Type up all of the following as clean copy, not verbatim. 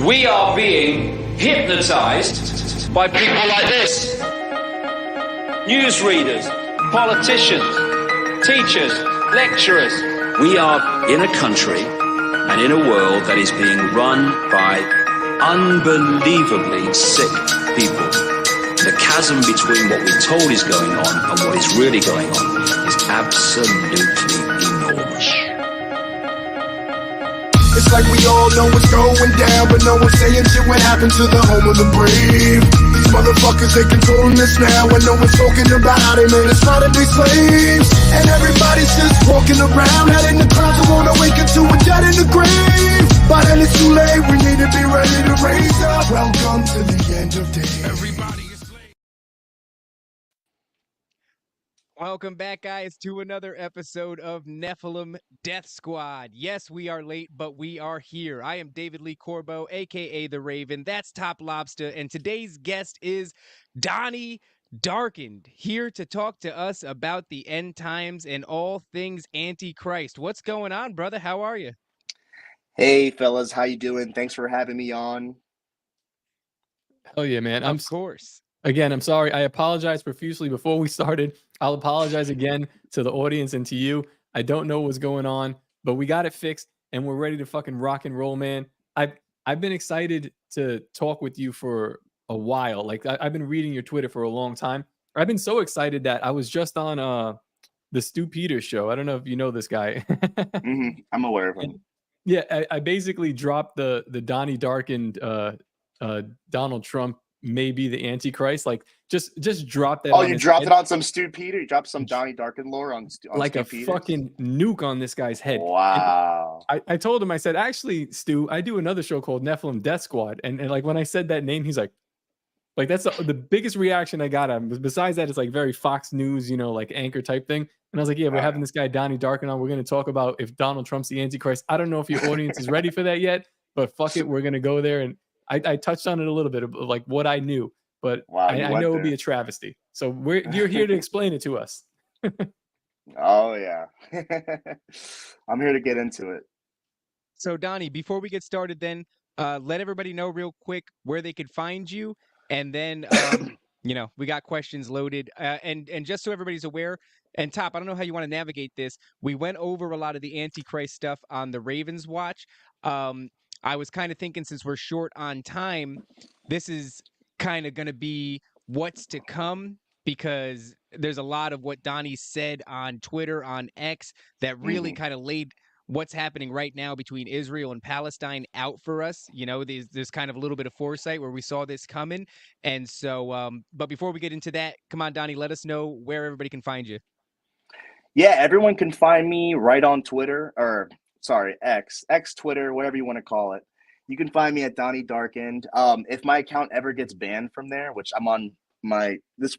We are being hypnotized by people like this. Newsreaders, politicians, teachers, lecturers. We are in a country and in a world that is being run by unbelievably sick people. The chasm between what we're told is going on and what is really going on is absolutely enormous. It's like we all know what's going down, but no one's saying shit what happened to the home of the brave. These motherfuckers, they controlling us now, and no one's talking about how they made us try to be slaves. And everybody's just walking around, head in the clouds, and wanna wake up to a dead in the grave. But then it's too late, we need to be ready to raise up. Welcome to the end of days. Everybody is slave. Welcome back, guys, to another episode of Nephilim Death Squad. Yes, we are late, but we are here. I am David Lee Corbo, a.k.a. The Raven. That's Top Lobster, and today's guest is Donnie Darkened, here to talk to us about the end times and all things Antichrist. What's going on, brother? How are you? Hey, fellas, how you doing? Thanks for having me on. Oh yeah, man. Of course. Again, I'm sorry. I apologize profusely before we started. I'll apologize again to the audience and to you. I don't know what's going on, but we got it fixed and we're ready to fucking rock and roll, man. I've been excited to talk with you for a while. Like I've been reading your Twitter for a long time. I've been so excited that I was just on the Stu Peters show. I don't know if you know this guy. I'm aware of him. Yeah, I basically dropped the Donnie Darkened Donald Trump may be the Antichrist. Like just drop that. Oh, you dropped it on some Stu Peter? You dropped some Donnie Darkened lore on like Stu a Peters? fucking nuke on this guy's head. Wow. I told him, I said, actually, Stu, I do another show called Nephilim Death Squad. And like when I said that name, he's like that's the biggest reaction I got at him. Besides that, it's like very Fox News, you know, like anchor type thing. And I was like, yeah, we're having this guy Donnie Darkened on. We're going to talk about if Donald Trump's the Antichrist. I don't know if your audience is ready for that yet, but fuck it, we're going to go there. And I touched on it a little bit of like what I knew, but Wow, I know it would be a travesty. So you're here to explain it to us. Oh yeah. I'm here to get into it. So, Donnie, before we get started then, let everybody know real quick where they could find you. And then, you know, we got questions loaded. And just so everybody's aware, and Top, I don't know how you want to navigate this. We went over a lot of the Antichrist stuff on the Ravens Watch. I was kind of thinking, since we're short on time, this is kind of going to be what's to come, because there's a lot of what Donnie said on Twitter, on X, that really kind of laid what's happening right now between Israel and Palestine out for us. You know, there's kind of a little bit of foresight where we saw this coming. And so, but before we get into that, come on, Donnie, let us know where everybody can find you. Yeah, everyone can find me right on Twitter, or sorry, X, Twitter, whatever you want to call it. You can find me at Donnie Darkened. If my account ever gets banned from there, which I'm on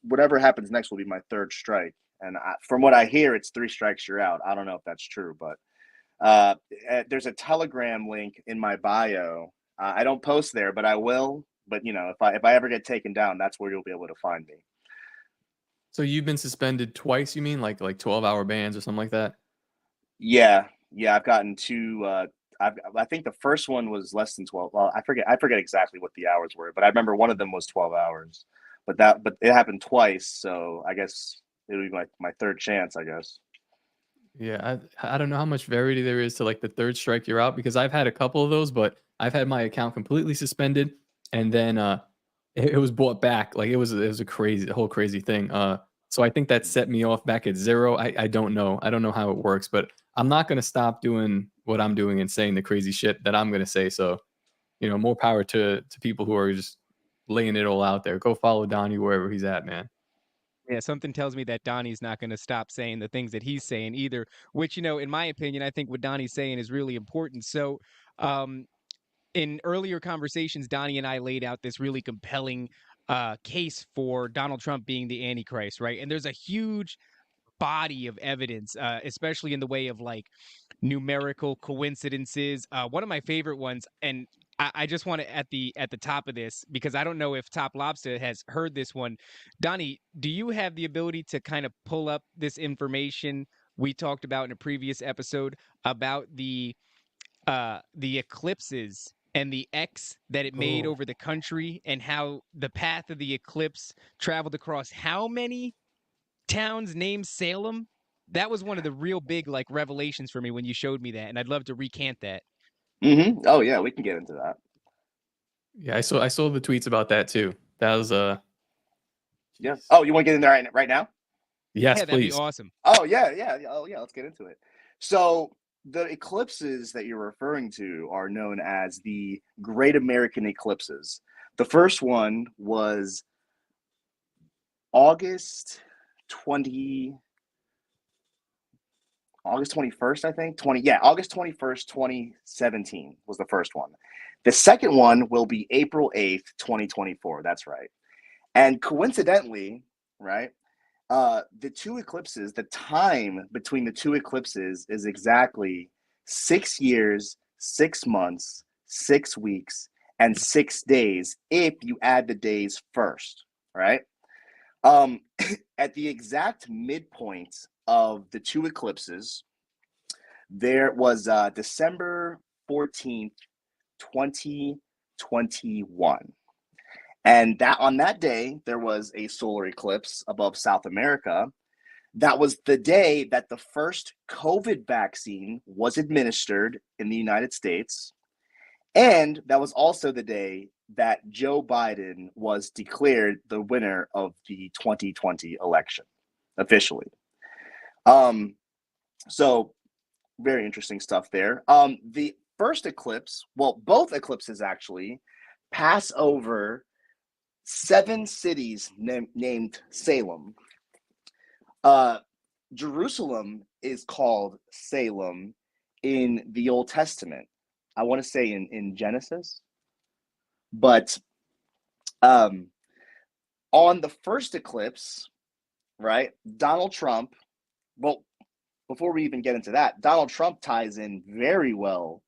whatever happens next will be my third strike. And from what I hear, it's 3 strikes, you're out. I don't know if that's true, but there's a Telegram link in my bio. I don't post there, but I will. But you know, if I ever get taken down, that's where you'll be able to find me. So you've been suspended twice, you mean? Like 12-hour bans or something like that? Yeah, I've gotten 2. I think the first one was less than 12. Well, I forget exactly what the hours were, but I remember one of them was 12 hours. But it happened twice, so I guess it'll be my third chance, I guess. Yeah, I don't know how much verity there is to like the third strike you're out, because I've had a couple of those, but I've had my account completely suspended, and then it was brought back. Like it was a whole crazy thing. So I think that set me off back at 0. I don't know. I don't know how it works, but I'm not gonna stop doing what I'm doing and saying the crazy shit that I'm gonna say. So, you know, more power to people who are just laying it all out there. Go follow Donnie wherever he's at, man. Yeah, something tells me that Donnie's not going to stop saying the things that he's saying either, which, you know, in my opinion, I think what Donnie's saying is really important. So, in earlier conversations, Donnie and I laid out this really compelling case for Donald Trump being the Antichrist, right? And there's a huge body of evidence, especially in the way of like numerical coincidences. One of my favorite ones, and I just want to at the top of this, because I don't know if Top Lobster has heard this one. Donnie, do you have the ability to kind of pull up this information we talked about in a previous episode about the eclipses and the X that it made Oh. over the country, and how the path of the eclipse traveled across how many towns named Salem? That was one of the real big like revelations for me when you showed me that, and I'd love to recant that. Oh yeah, we can get into that. Yeah, I saw the tweets about that too. That was Yeah. jeez. Oh, you want to get in there right now? Yes, Yeah, that'd be please. awesome. Oh yeah. Oh yeah, let's get into it. So the eclipses that you're referring to are known as the Great American Eclipses. The first one was August 21st, I think. August 21st, 2017 was the first one. The second one will be April 8th, 2024. That's right. And coincidentally, right, the two eclipses, the time between the two eclipses is exactly 6 years, 6 months, 6 weeks, and 6 days if you add the days first, right? At the exact midpoint of the two eclipses, there was December 14th, 2021. And that on that day, there was a solar eclipse above South America. That was the day that the first COVID vaccine was administered in the United States. And that was also the day that Joe Biden was declared the winner of the 2020 election officially. So very interesting stuff there. The first eclipse, well, both eclipses actually pass over 7 cities named Salem. Jerusalem is called Salem in the Old Testament. I want to say in Genesis. But on the first eclipse, right, Donald Trump, well, before we even get into that, Donald Trump ties in very well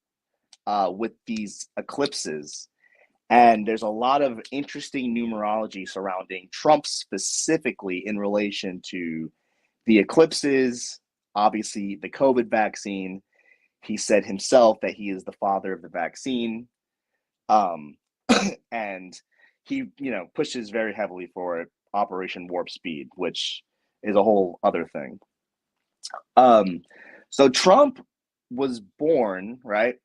with these eclipses. And there's a lot of interesting numerology surrounding Trump specifically in relation to the eclipses, obviously the COVID vaccine. He said himself that he is the father of the vaccine. And he, pushes very heavily for Operation Warp Speed, which is a whole other thing. So Trump was born, right?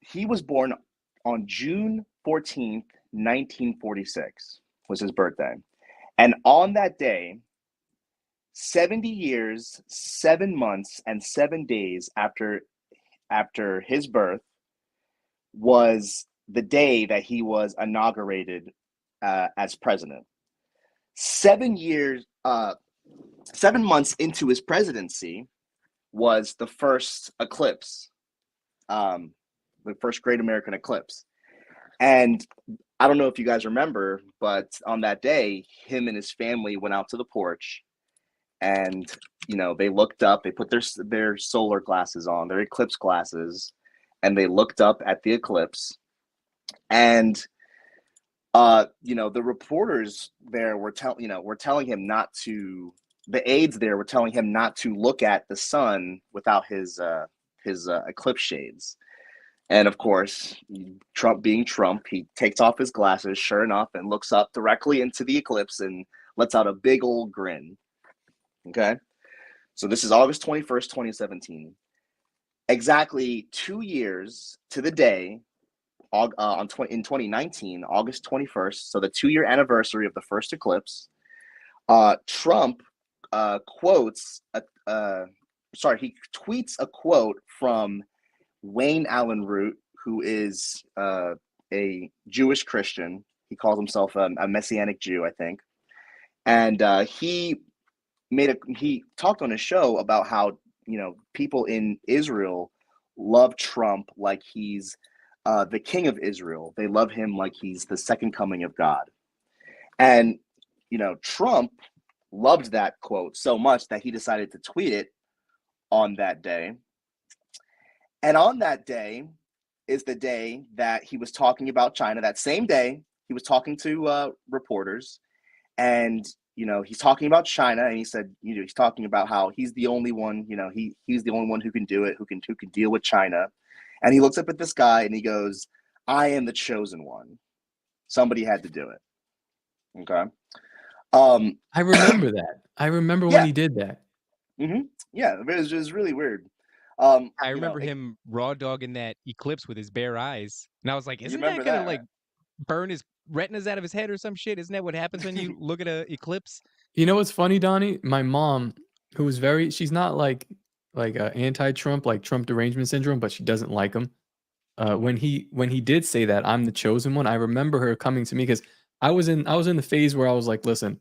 He was born on June 14th, 1946, was his birthday. And on that day, 70 years, 7 months, and 7 days after his birth was the day that he was inaugurated as president. 7 months into his presidency was the first eclipse, the first Great American Eclipse. And I don't know if you guys remember, but on that day, him and his family went out to the porch, and they looked up. They put their solar glasses on, their eclipse glasses, and they looked up at the eclipse. And the reporters there were telling him not to. The aides there were telling him not to look at the sun without his eclipse shades. And of course, Trump being Trump, he takes off his glasses, sure enough, and looks up directly into the eclipse and lets out a big old grin. Okay? So this is August 21st, 2017. Exactly 2 years to the day, in 2019, August 21st, so the 2-year anniversary of the first eclipse, Trump he tweets a quote from Wayne Allen Root, who is a Jewish Christian. He calls himself a Messianic Jew, I think. And he talked on his show about how, people in Israel love Trump like he's the king of Israel. They love him like he's the second coming of God. And, Trump loved that quote so much that he decided to tweet it on that day. And on that day is the day that he was talking about China. That same day, he was talking to reporters, and he's talking about China, and he said, he's talking about how he's the only one, he's the only one who can do it, who can deal with China. And he looks up at the sky and he goes, I am the chosen one. Somebody had to do it. Okay. I remember that. I remember when Yeah. he did that. Yeah, it was really weird. I remember him raw dogging that eclipse with his bare eyes, and I was like, "Isn't that gonna like burn his retinas out of his head or some shit? Isn't that what happens when you look at a eclipse?" You know what's funny, Donnie? My mom, who was she's not like anti-Trump, like Trump derangement syndrome, but she doesn't like him. When he did say that I'm the chosen one, I remember her coming to me because I was in the phase where I was like, listen,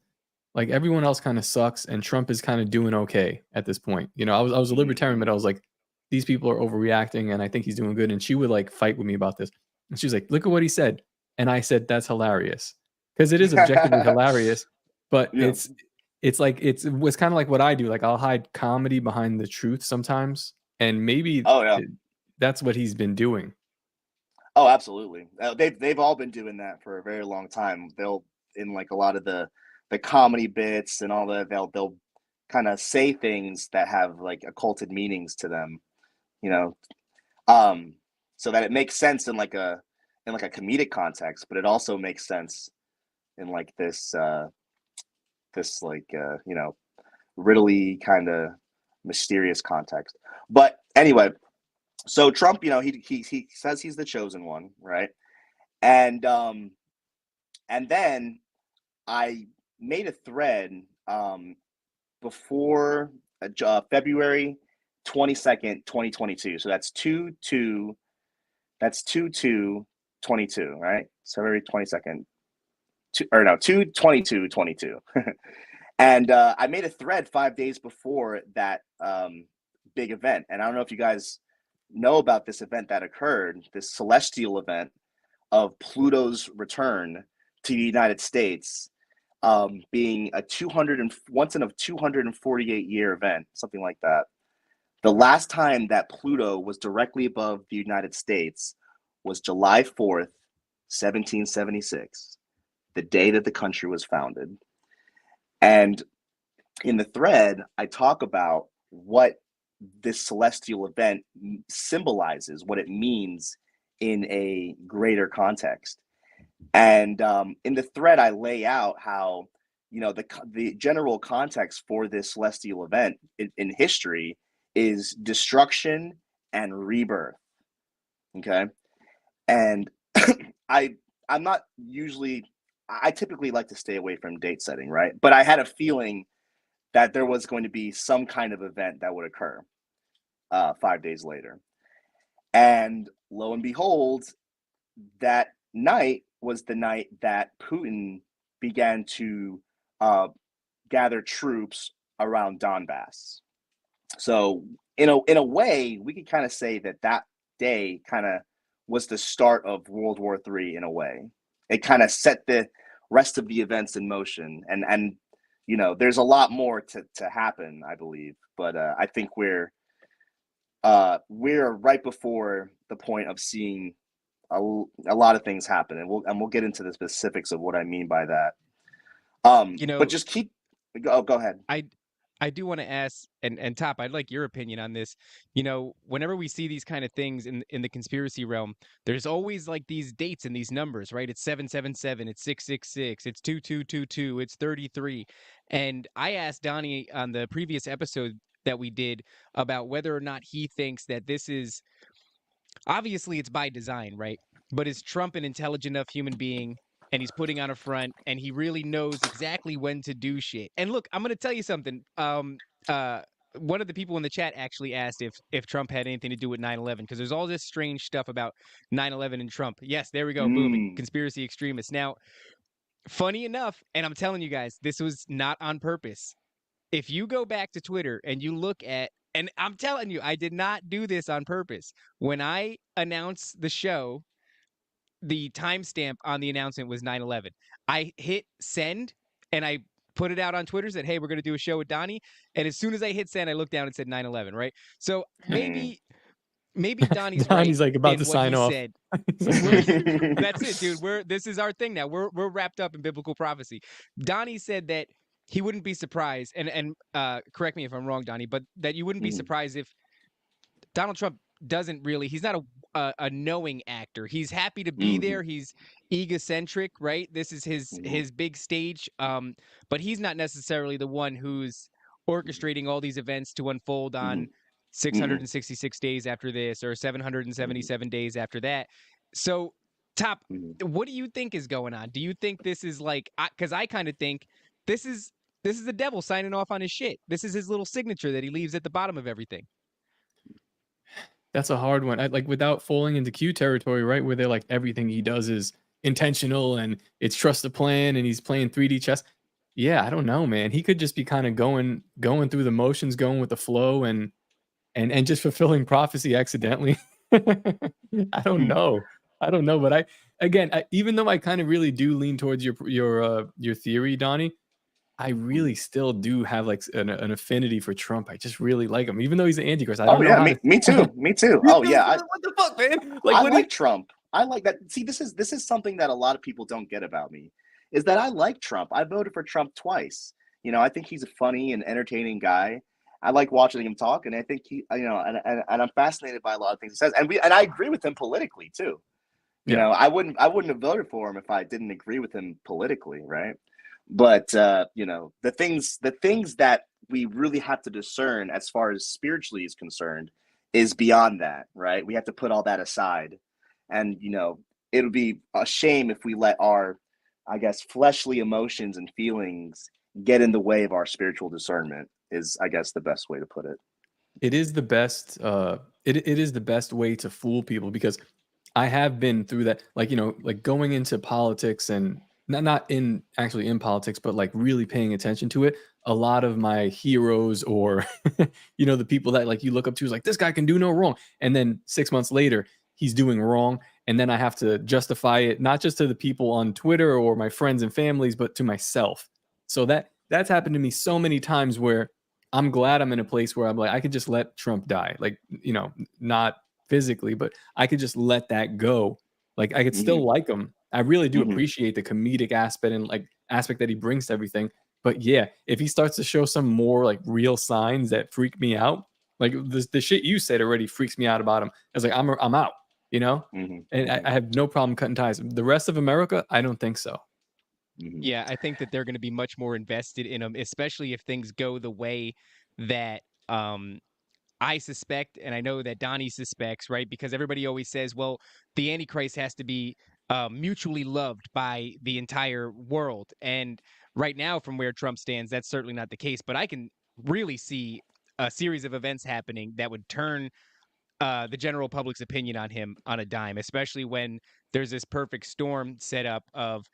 like everyone else kind of sucks and Trump is kind of doing okay at this point. You know, I was a libertarian, but I was like, these people are overreacting and I think he's doing good. And she would like fight with me about this. And she was like, look at what he said. And I said, that's hilarious. Because it is objectively hilarious, but it's like it was kind of like what I do. Like I'll hide comedy behind the truth sometimes. And maybe that's what he's been doing. Oh, absolutely. They've all been doing that for a very long time. They'll in like a lot of the comedy bits and all that. They'll kind of say things that have like occulted meanings to them, you know, so that it makes sense in like a comedic context, but it also makes sense in like this you know, riddly kind of mysterious context. But anyway. So Trump, you know, he says he's the chosen one, right? And then I made a thread before February 22nd, 2022. So that's 2/2. That's 2/2/22, right? So February 22nd. 2/22/22. And I made a thread 5 days before that big event. And I don't know if you guys know about this event that occurred, this celestial event of Pluto's return to the United States, being a once in a 248-year event, something like that. The last time that Pluto was directly above the United States was July 4th, 1776, the day that the country was founded. And in the thread, I talk about what this celestial event symbolizes, what it means in a greater context. And in the thread, I lay out how, you know, the general context for this celestial event in history is destruction and rebirth. Okay. And I'm not usually, I typically like to stay away from date setting, right? But I had a feeling that there was going to be some kind of event that would occur 5 days later. And lo and behold, that night was the night that Putin began to gather troops around Donbass. So in a way, we could kind of say that day kind of was the start of World War III in a way. It kind of set the rest of the events in motion. And you know, there's a lot more to happen, I believe. But I think we're right before the point of seeing a lot of things happen, and we'll get into the specifics of what I mean by that. You know, but just go ahead. I do want to ask, and Top, I'd like your opinion on this. You know, whenever we see these kind of things in the conspiracy realm, there's always like these dates and these numbers, right? It's 777, it's 666, it's 2222, it's 33. And I asked Donnie on the previous episode that we did about whether or not he thinks that this is, obviously it's by design, right? But is Trump an intelligent enough human being, and he's putting on a front, and he really knows exactly when to do shit? And look, I'm going to tell you something. One of the people in the chat actually asked if Trump had anything to do with 9/11, because there's all this strange stuff about 9/11 and Trump. Yes, there we go. Boom. Conspiracy extremists. Now, funny enough, and I'm telling you guys, this was not on purpose. If you go back to Twitter and you look at, and I'm telling you, I did not do this on purpose. When I announced the show, the timestamp on the announcement was 9/11. I hit send and I put it out on Twitter, said, hey, we're going to do a show with Donnie. And as soon as I hit send, I looked down and said 9/11, right? So maybe Donnie's right. Donnie's like about to sign off. That's it, dude. This is our thing now. We're wrapped up in biblical prophecy. Donnie said that he wouldn't be surprised, and correct me if I'm wrong, Donnie, but that you wouldn't be surprised if Donald Trump doesn't really, he's not a knowing actor. He's happy to be there. He's egocentric, right? This is his big stage. But he's not necessarily the one who's orchestrating all these events to unfold on 666 days after this or 777 days after that. So, Top, what do you think is going on? Do you think this is like, because I kind of think this is the devil signing off on his shit. This is his little signature that he leaves at the bottom of everything. That's a hard one. Like without falling into Q territory, right? Where they're like everything he does is intentional and it's trust the plan and he's playing 3D chess. Yeah, I don't know, man. He could just be kind of going through the motions, going with the flow and just fulfilling prophecy accidentally. I don't know. But even though I kind of really do lean towards your theory, Donnie, I really still do have like an affinity for Trump. I just really like him, even though he's the Antichrist. I don't know. Me too. Me too. Oh yeah. What the fuck, man? I like Trump. I like that. See, this is something that a lot of people don't get about me, is that I like Trump. I voted for Trump twice. You know, I think he's a funny and entertaining guy. I like watching him talk, and I think he, you know, and I'm fascinated by a lot of things he says, and I agree with him politically too. You know, I wouldn't have voted for him if I didn't agree with him politically, right? But you know, the things that we really have to discern as far as spiritually is concerned is beyond that, right? We have to put all that aside, and you know, it would be a shame if we let our, I guess, fleshly emotions and feelings get in the way of our spiritual discernment. Is, I guess, the best way to put it. It is the best. It is the best way to fool people, because I have been through that. Like, you know, like going into politics and not in politics, but like really paying attention to it. A lot of my heroes, or you know, the people that like you look up to, is like, this guy can do no wrong, and then 6 months later he's doing wrong, and then I have to justify it not just to the people on Twitter or my friends and families, but to myself. So that's happened to me so many times, where I'm glad I'm in a place where I'm like, I could just let Trump die. Like, you know, not physically, but I could just let that go. Like, I could still like him. I really do appreciate the comedic aspect and like aspect that he brings to everything. But yeah, if he starts to show some more like real signs that freak me out, like the shit you said already freaks me out about him. I was like, I'm out, you know? And I have no problem cutting ties. The rest of America, I don't think so. Yeah, I think that they're going to be much more invested in him, especially if things go the way that I suspect, and I know that Donnie suspects, right? Because everybody always says, well, the Antichrist has to be mutually loved by the entire world. And right now, from where Trump stands, that's certainly not the case. But I can really see a series of events happening that would turn the general public's opinion on him on a dime, especially when there's this perfect storm set up of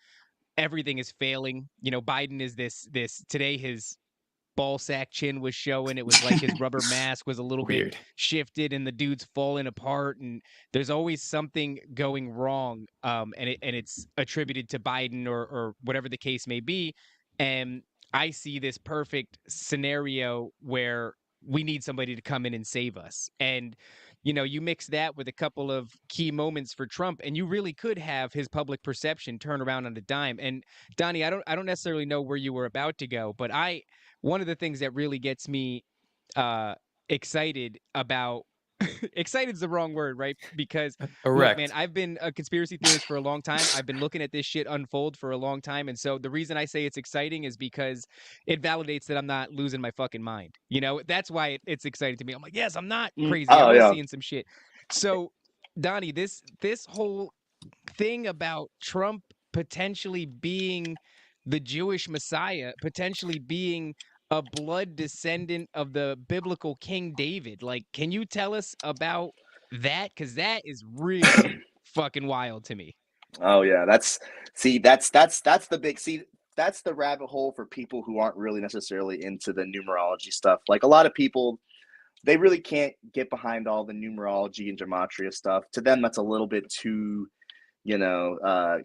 everything is failing. You know, Biden is this today, his ball sack chin was showing. It was like his rubber mask was a little bit shifted and the dude's falling apart, and there's always something going wrong, and it's attributed to Biden or whatever the case may be. And I see this perfect scenario where we need somebody to come in and save us. And you know, you mix that with a couple of key moments for Trump, and you really could have his public perception turn around on a dime. And Donnie, I don't necessarily know where you were about to go, but one of the things that really gets me excited about excited's the wrong word, right? Because look, man, I've been a conspiracy theorist for a long time. I've been looking at this shit unfold for a long time. And so the reason I say it's exciting is because it validates that I'm not losing my fucking mind. You know, that's why it's exciting to me. I'm like, yes, I'm not crazy. I'm seeing some shit. So Donnie, this whole thing about Trump potentially being the Jewish Messiah, potentially being a blood descendant of the biblical King David. Like, can you tell us about that? Because that is really fucking wild to me. Oh yeah, that's the big that's the rabbit hole for people who aren't really necessarily into the numerology stuff. Like a lot of people, they really can't get behind all the numerology and gematria stuff. To them, that's a little bit too, you know,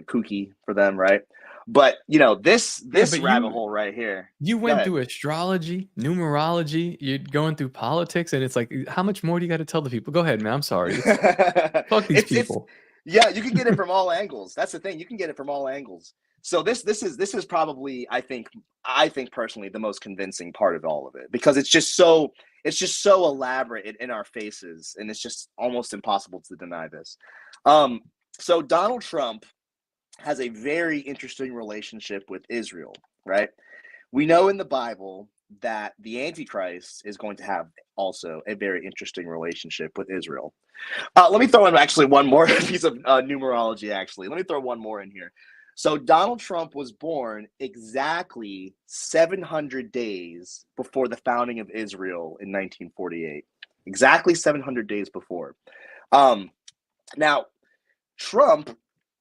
kooky for them, right? But you know, this rabbit hole right here. You went through astrology, numerology. You're going through politics, and it's like, how much more do you got to tell the people? Go ahead, man. I'm sorry. Fuck these people. Yeah, you can get it from all angles. That's the thing. You can get it from all angles. So this is probably I think personally the most convincing part of all of it, because it's just so elaborate in our faces, and it's just almost impossible to deny this. So Donald Trump has a very interesting relationship with Israel, right? We know in the Bible that the Antichrist is going to have also a very interesting relationship with Israel. Let me throw in actually one more piece of numerology. Actually, let me throw one more in here. So Donald Trump was born exactly 700 days before the founding of Israel in 1948. Exactly 700 days before. Now, Trump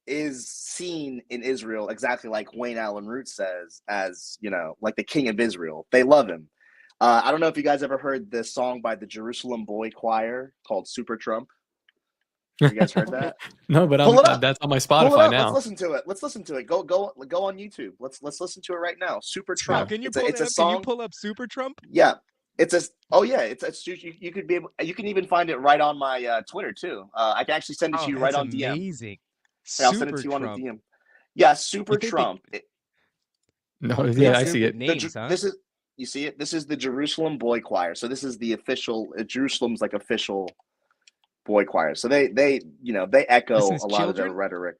is seen in Israel exactly like Wayne Allen Root says, as, you know, like the king of Israel. They love him. I don't know if you guys ever heard this song by the Jerusalem Boy Choir called Super Trump. You guys heard that? No, but Pull it up. that's on my Pull it Spotify up. now. Let's listen to it. Let's listen to it. Go on YouTube. Let's listen to it right now. Super Trump. Can you It's a song. Can you pull up Super Trump? Yeah. You could be able, you can even find it right on my Twitter too. I can actually send it to you right on DM. Amazing. Hey, I'll send it to you on the DM. Yeah, Super Trump. No, yeah, I see it. Names, huh? This is, you see it. This is the Jerusalem Boy Choir. So this is the official Jerusalem's like official boy choir. So they echo a lot of their rhetoric.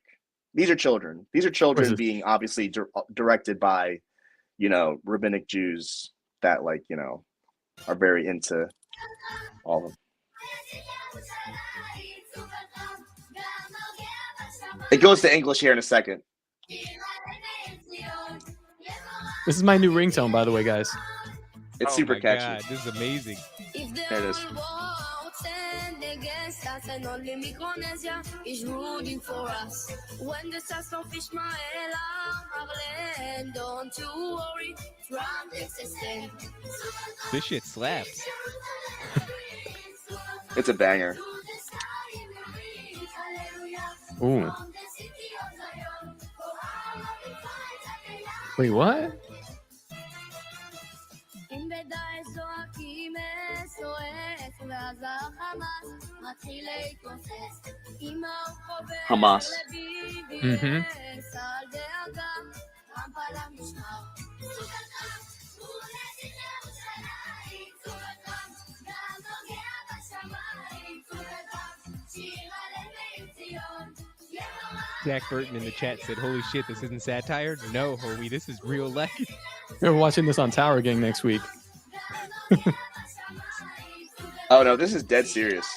These are children. These are children being obviously directed by, rabbinic Jews that are very into all of them. It goes to English here in a second. This is my new ringtone, by the way, guys. It's super catchy. God, this is amazing. There it is. This shit slaps. It's a banger. Ooh. Wait, what? Hamas. Mm-hmm. Zach Burton in the chat said, "Holy shit, this isn't satire." No, homie, this is real life. We're watching this on Tower Gang next week. Oh no, this is dead serious.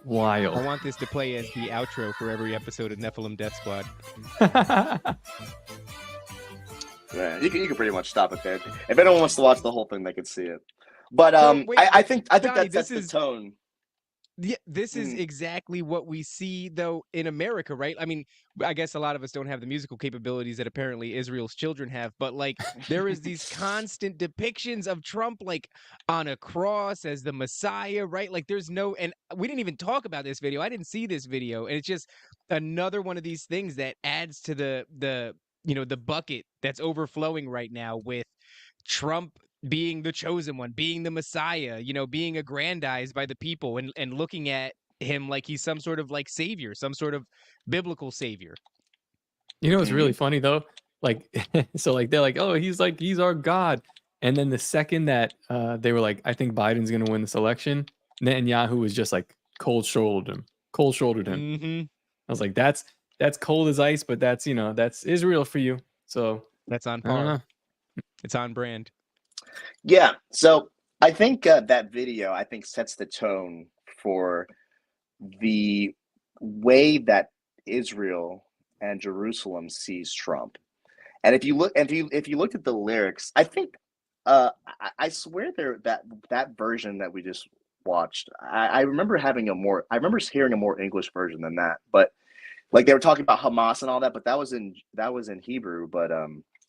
Wild. I want this to play as the outro for every episode of Nephilim Death Squad. Yeah, you can pretty much stop it there. If anyone wants to watch the whole thing, they can see it. But wait, I think Donnie, that sets the tone. Yeah, this is exactly what we see, though, in America, right? I mean, I guess a lot of us don't have the musical capabilities that apparently Israel's children have, but there is these constant depictions of Trump on a cross as the Messiah, right? There's no, and we didn't even talk about this video. I didn't see this video, and it's just another one of these things that adds to the bucket that's overflowing right now with Trump being the chosen one, being the Messiah, being aggrandized by the people and looking at him like he's some sort of savior, some sort of biblical savior. It's really funny though. So they're like, oh, he's our God. And then the second that they were like, I think Biden's going to win this election, Netanyahu was just cold-shouldered him. Mm-hmm. I was like, that's cold as ice, but that's Israel for you. So that's on par. It's on brand. Yeah, so I think that video sets the tone for the way that Israel and Jerusalem sees Trump. And if you looked at the lyrics, I think I swear that version that we just watched, I remember hearing a more English version than that. But they were talking about Hamas and all that, but that was in Hebrew. But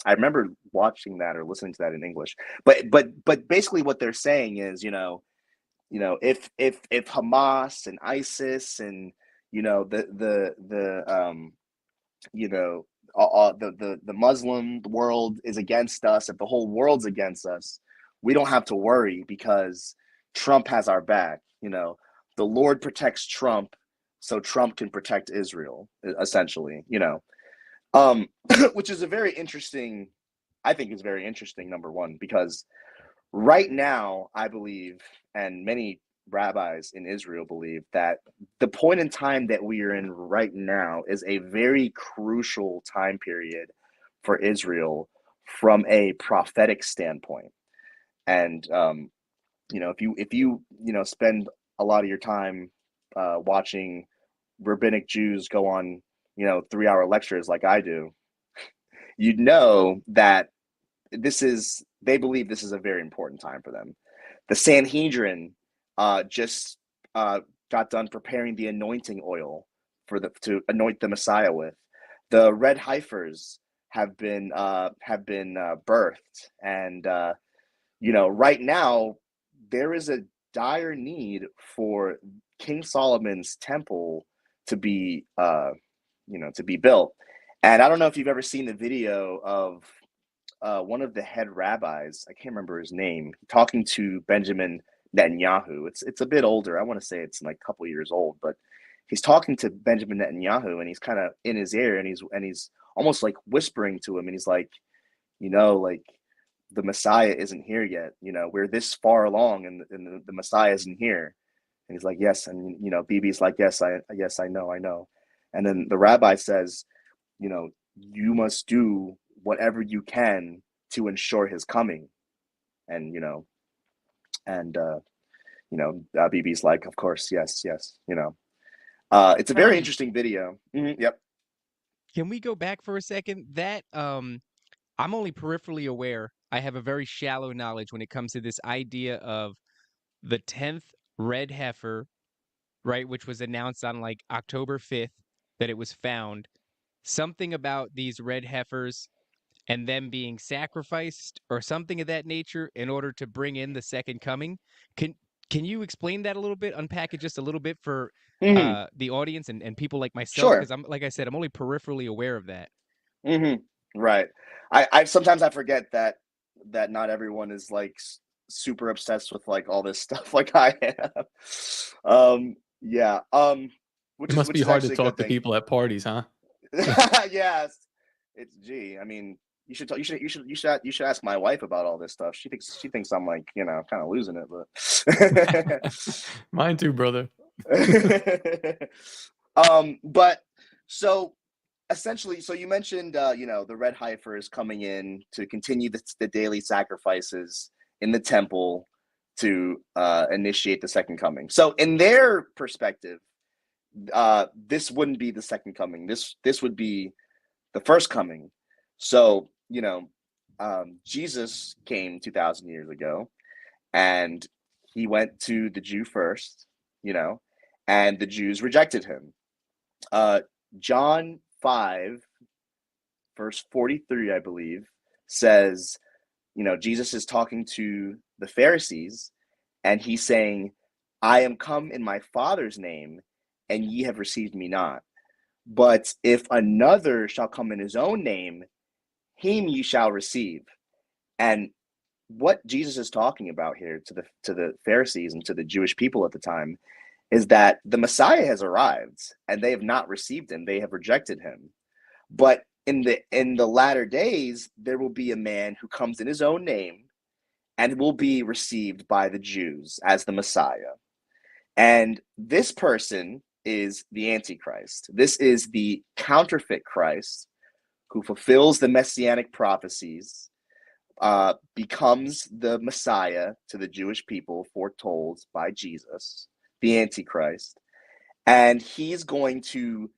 I remember watching that or listening to that in English. But basically what they're saying is, if Hamas and ISIS and the Muslim world is against us, if the whole world's against us, we don't have to worry because Trump has our back. The Lord protects Trump, so Trump can protect Israel, essentially. Which is a very interesting, I think is very interesting, number one, because right now, I believe, and many rabbis in Israel believe, that the point in time that we are in right now is a very crucial time period for Israel from a prophetic standpoint. And if you spend a lot of your time watching rabbinic Jews go on 3-hour lectures like I do, you'd know that they believe this is a very important time for them. The Sanhedrin just got done preparing the anointing oil to anoint the Messiah with. The red heifers have been birthed, and right now there is a dire need for King Solomon's temple to be built. And I don't know if you've ever seen the video of one of the head rabbis, I can't remember his name, talking to Benjamin Netanyahu. It's a bit older. I want to say it's like a couple years old, but he's talking to Benjamin Netanyahu, and he's kind of in his ear, and he's almost like whispering to him, and he's like, like the Messiah isn't here yet. We're this far along, and the Messiah isn't here. And he's like, yes, and Bibi's like, yes, I know. And then the rabbi says, you must do whatever you can to ensure his coming. And Bibi's like, of course, yes. It's a very interesting video. Yep. Can we go back for a second? That I'm only peripherally aware. I have a very shallow knowledge when it comes to this idea of the 10th red heifer, right, which was announced on like October 5th that it was found. Something about these red heifers and them being sacrificed or something of that nature in order to bring in the second coming. Can you explain that a little bit, unpack it just a little bit for the audience and people like myself? Sure. Because like I said, I'm only peripherally aware of that. Right. I sometimes I forget that not everyone is like super obsessed with like all this stuff like I am. Yeah. It must be hard to talk to people at parties, huh? Yes. I mean, you should ask my wife about all this stuff. She thinks I'm like, kind of losing it, but mine too, brother. But so essentially, so you mentioned the red heifer is coming in to continue the daily sacrifices in the temple to initiate the second coming. So in their perspective, this wouldn't be the second coming. This would be the first coming. So, Jesus came 2,000 years ago, and he went to the Jew first, and the Jews rejected him. John 5, verse 43, I believe, says, Jesus is talking to the Pharisees, and he's saying, I am come in my Father's name, and ye have received me not. But if another shall come in his own name, him ye shall receive. And what Jesus is talking about here to the Pharisees and to the Jewish people at the time is that the Messiah has arrived, and they have not received him. They have rejected him. But in the latter days, there will be a man who comes in his own name and will be received by the Jews as the Messiah. And this person is the Antichrist. This is the counterfeit Christ who fulfills the messianic prophecies, becomes the Messiah to the Jewish people foretold by Jesus, the Antichrist. And he's going to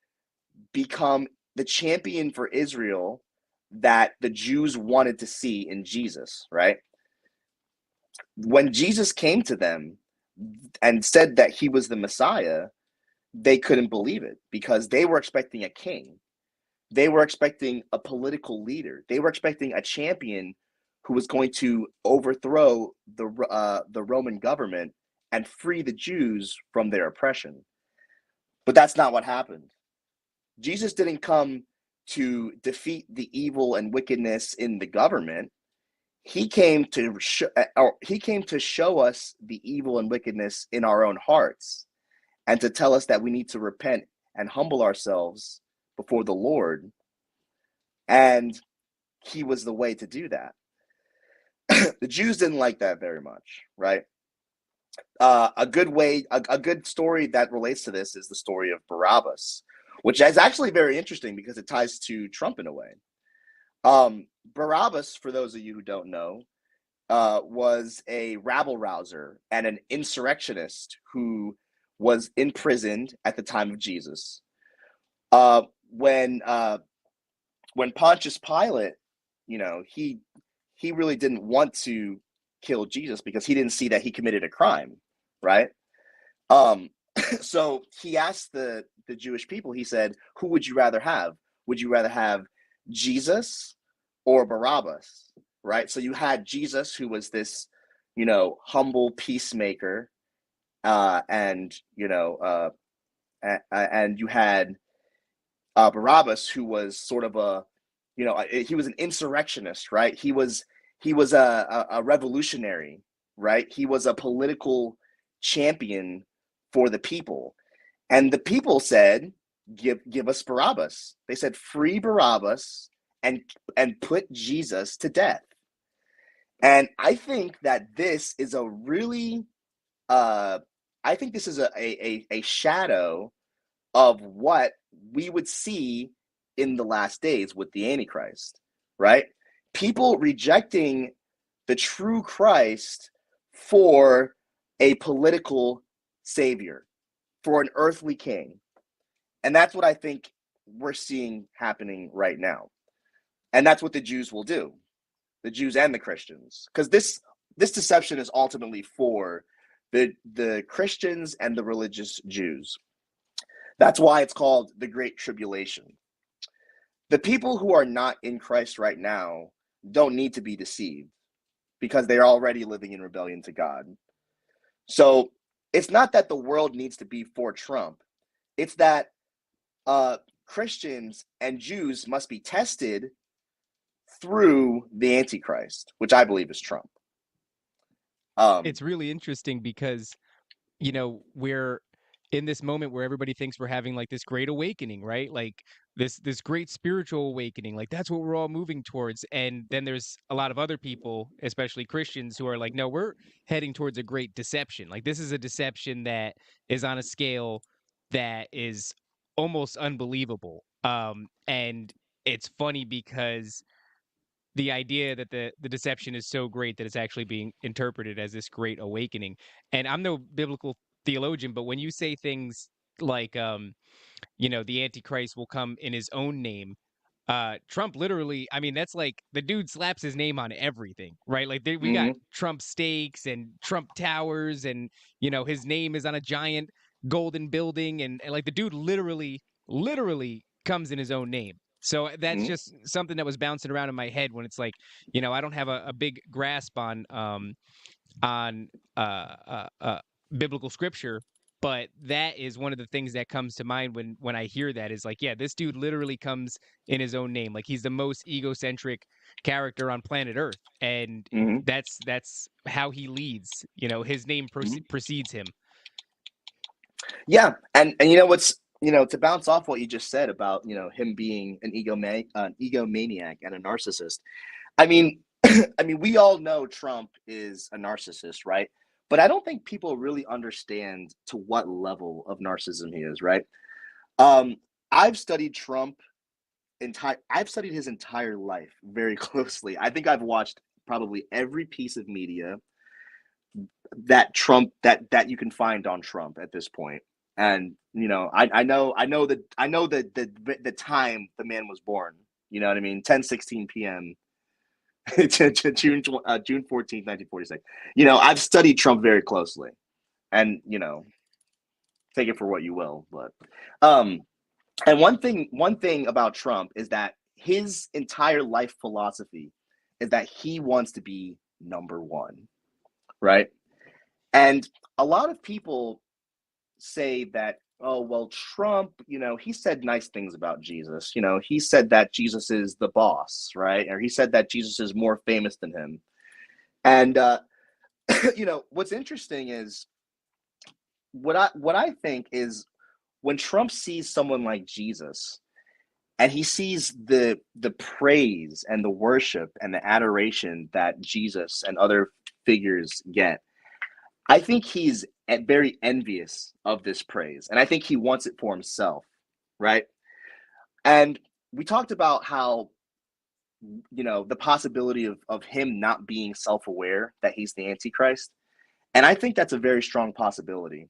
become the champion for Israel that the Jews wanted to see in Jesus, right? When Jesus came to them and said that he was the Messiah, they couldn't believe it because they were expecting a king. They were expecting a political leader. They were expecting a champion who was going to overthrow the Roman government and free the Jews from their oppression. But that's not what happened. Jesus didn't come to defeat the evil and wickedness in the government. He came to show us the evil and wickedness in our own hearts, and to tell us that we need to repent and humble ourselves before the Lord And he was the way to do that. The Jews didn't like that very much, right? A good story that relates to this is the story of Barabbas, which is actually very interesting because it ties to Trump in a way. Barabbas, for those of you who don't know, was a rabble rouser and an insurrectionist who was imprisoned at the time of Jesus. When Pontius Pilate, he really didn't want to kill Jesus because he didn't see that he committed a crime, right? So he asked the Jewish people, he said, who would you rather have? Would you rather have Jesus or Barabbas, right? So you had Jesus, who was this, humble peacemaker, and you had Barabbas, who was sort of he was an insurrectionist, right? He was a revolutionary, right? He was a political champion for the people, and the people said, "Give us Barabbas." They said, "Free Barabbas and put Jesus to death." And I think that this is a really, I think this is a shadow of what we would see in the last days with the Antichrist, right? People rejecting the true Christ for a political savior, for an earthly king. And that's what I think we're seeing happening right now. And that's what the Jews will do, the Jews and the Christians, because this deception is ultimately for the Christians and the religious Jews. That's why it's called the Great Tribulation. The people who are not in Christ right now don't need to be deceived because they're already living in rebellion to God. So it's not that the world needs to be for Trump. It's that Christians and Jews must be tested through the Antichrist, which I believe is Trump. It's really interesting because, we're in this moment where everybody thinks we're having like this great awakening, right? Like this great spiritual awakening, like that's what we're all moving towards. And then there's a lot of other people, especially Christians, who are like, no, we're heading towards a great deception. Like this is a deception that is on a scale that is almost unbelievable. And it's funny because the idea that the deception is so great that it's actually being interpreted as this great awakening. And I'm no biblical theologian, but when you say things like the Antichrist will come in his own name, Trump literally, I mean, that's like the dude slaps his name on everything, right? Like we got Trump steaks and Trump towers, and his name is on a giant golden building, and like the dude literally comes in his own name. So that's just something that was bouncing around in my head when it's like, I don't have a big grasp on biblical scripture, but that is one of the things that comes to mind when I hear that is like, yeah, this dude literally comes in his own name. Like he's the most egocentric character on planet Earth, and that's how he leads. His name precedes him. Yeah, and what's to bounce off what you just said about him being an egomaniac and a narcissist. I mean, we all know Trump is a narcissist, right? But I don't think people really understand to what level of narcissism he is, right? I've studied I've studied his entire life very closely. I think I've watched probably every piece of media that you can find on Trump at this point. And I know the time the man was born. You know what I mean? 10:16 p.m. June 14th, 1946. I've studied Trump very closely, and take it for what you will. But and one thing about Trump is that his entire life philosophy is that he wants to be number one, right? And a lot of people say that, oh, well, Trump, he said nice things about Jesus. He said that Jesus is the boss, right? Or he said that Jesus is more famous than him. And, what's interesting is what I think is when Trump sees someone like Jesus, and he sees the praise and the worship and the adoration that Jesus and other figures get. I think he's very envious of this praise, and I think he wants it for himself, right? And we talked about how, the possibility of him not being self-aware that he's the Antichrist, and I think that's a very strong possibility.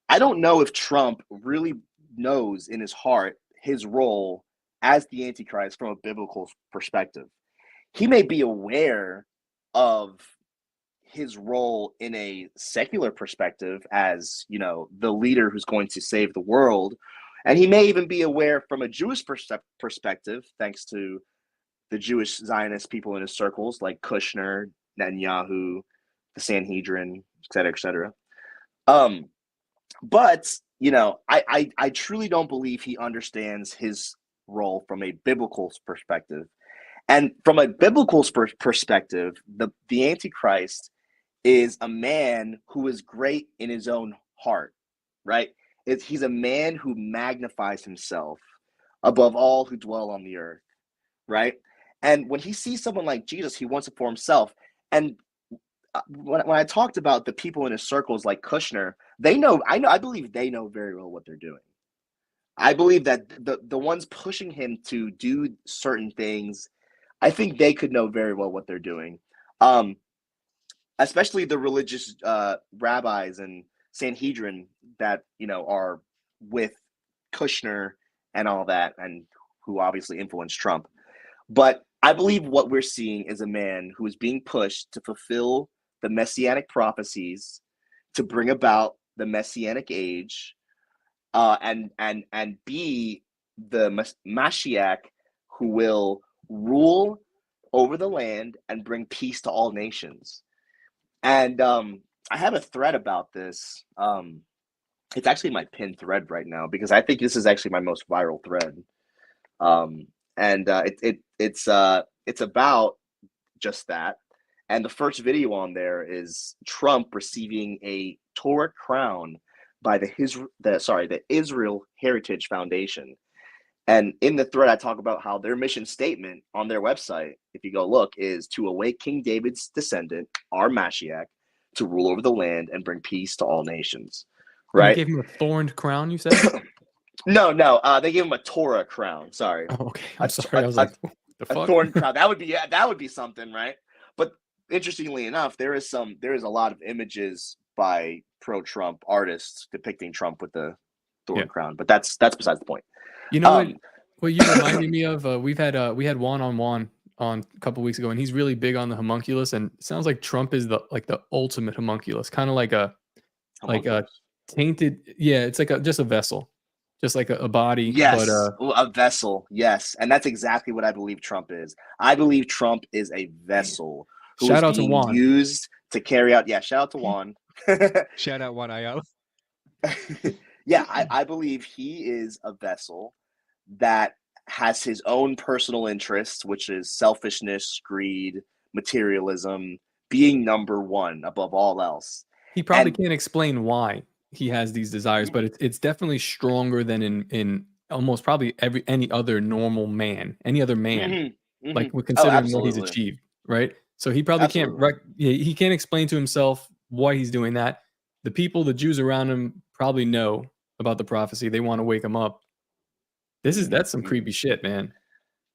I don't know if Trump really knows in his heart his role as the Antichrist from a biblical perspective. He may be aware of his role in a secular perspective as, the leader who's going to save the world. And he may even be aware from a Jewish perspective, thanks to the Jewish Zionist people in his circles like Kushner, Netanyahu, the Sanhedrin, et cetera, et cetera. But, I truly don't believe he understands his role from a biblical perspective. And from a biblical perspective, the Antichrist is a man who is great in his own heart, right? He's a man who magnifies himself above all who dwell on the earth, right? And when he sees someone like Jesus, he wants it for himself. And when I talked about the people in his circles like Kushner, I believe they know very well what they're doing. I believe that the ones pushing him to do certain things, I think they could know very well what they're doing. Especially the religious rabbis and Sanhedrin that, are with Kushner and all that, and who obviously influenced Trump. But I believe what we're seeing is a man who is being pushed to fulfill the messianic prophecies, to bring about the messianic age, and be the Mashiach who will rule over the land and bring peace to all nations. And I have a thread about this. It's actually my pinned thread right now because I think this is actually my most viral thread. It's about just that. And the first video on there is Trump receiving a Torah crown by the Israel Heritage Foundation. And in the thread, I talk about how their mission statement on their website, if you go look, is to await King David's descendant, our Mashiach, to rule over the land and bring peace to all nations. Right? You gave him a thorned crown, you said? No. They gave him a Torah crown. Sorry. Oh, okay. I'm sorry. I was like, what the fuck? A thorn crown. That would be something, right? But interestingly enough, there is a lot of images by pro-Trump artists depicting Trump with the thorn crown. But that's besides the point. You know what you reminded me of? We had Juan on a couple weeks ago, and he's really big on the homunculus, and it sounds like Trump is the ultimate homunculus, kind of like a tainted. Yeah, it's like just a vessel, just like a body. Yes, but, a vessel. Yes, and that's exactly what I believe Trump is. I believe Trump is a vessel who shout is out being to Juan. used to carry out. Yeah, shout out to Juan. Shout out Juan Ayala. Yeah, I believe he is a vessel that has his own personal interests, which is selfishness, greed, materialism, being number one above all else. He probably can't explain why he has these desires, but it's definitely stronger than in almost probably any other normal man, any other man, like we're considering what he's achieved, right? So he probably he can't explain to himself why he's doing that. The people, the Jews around him, probably know about the prophecy. They want to wake him up. That's some creepy shit, man.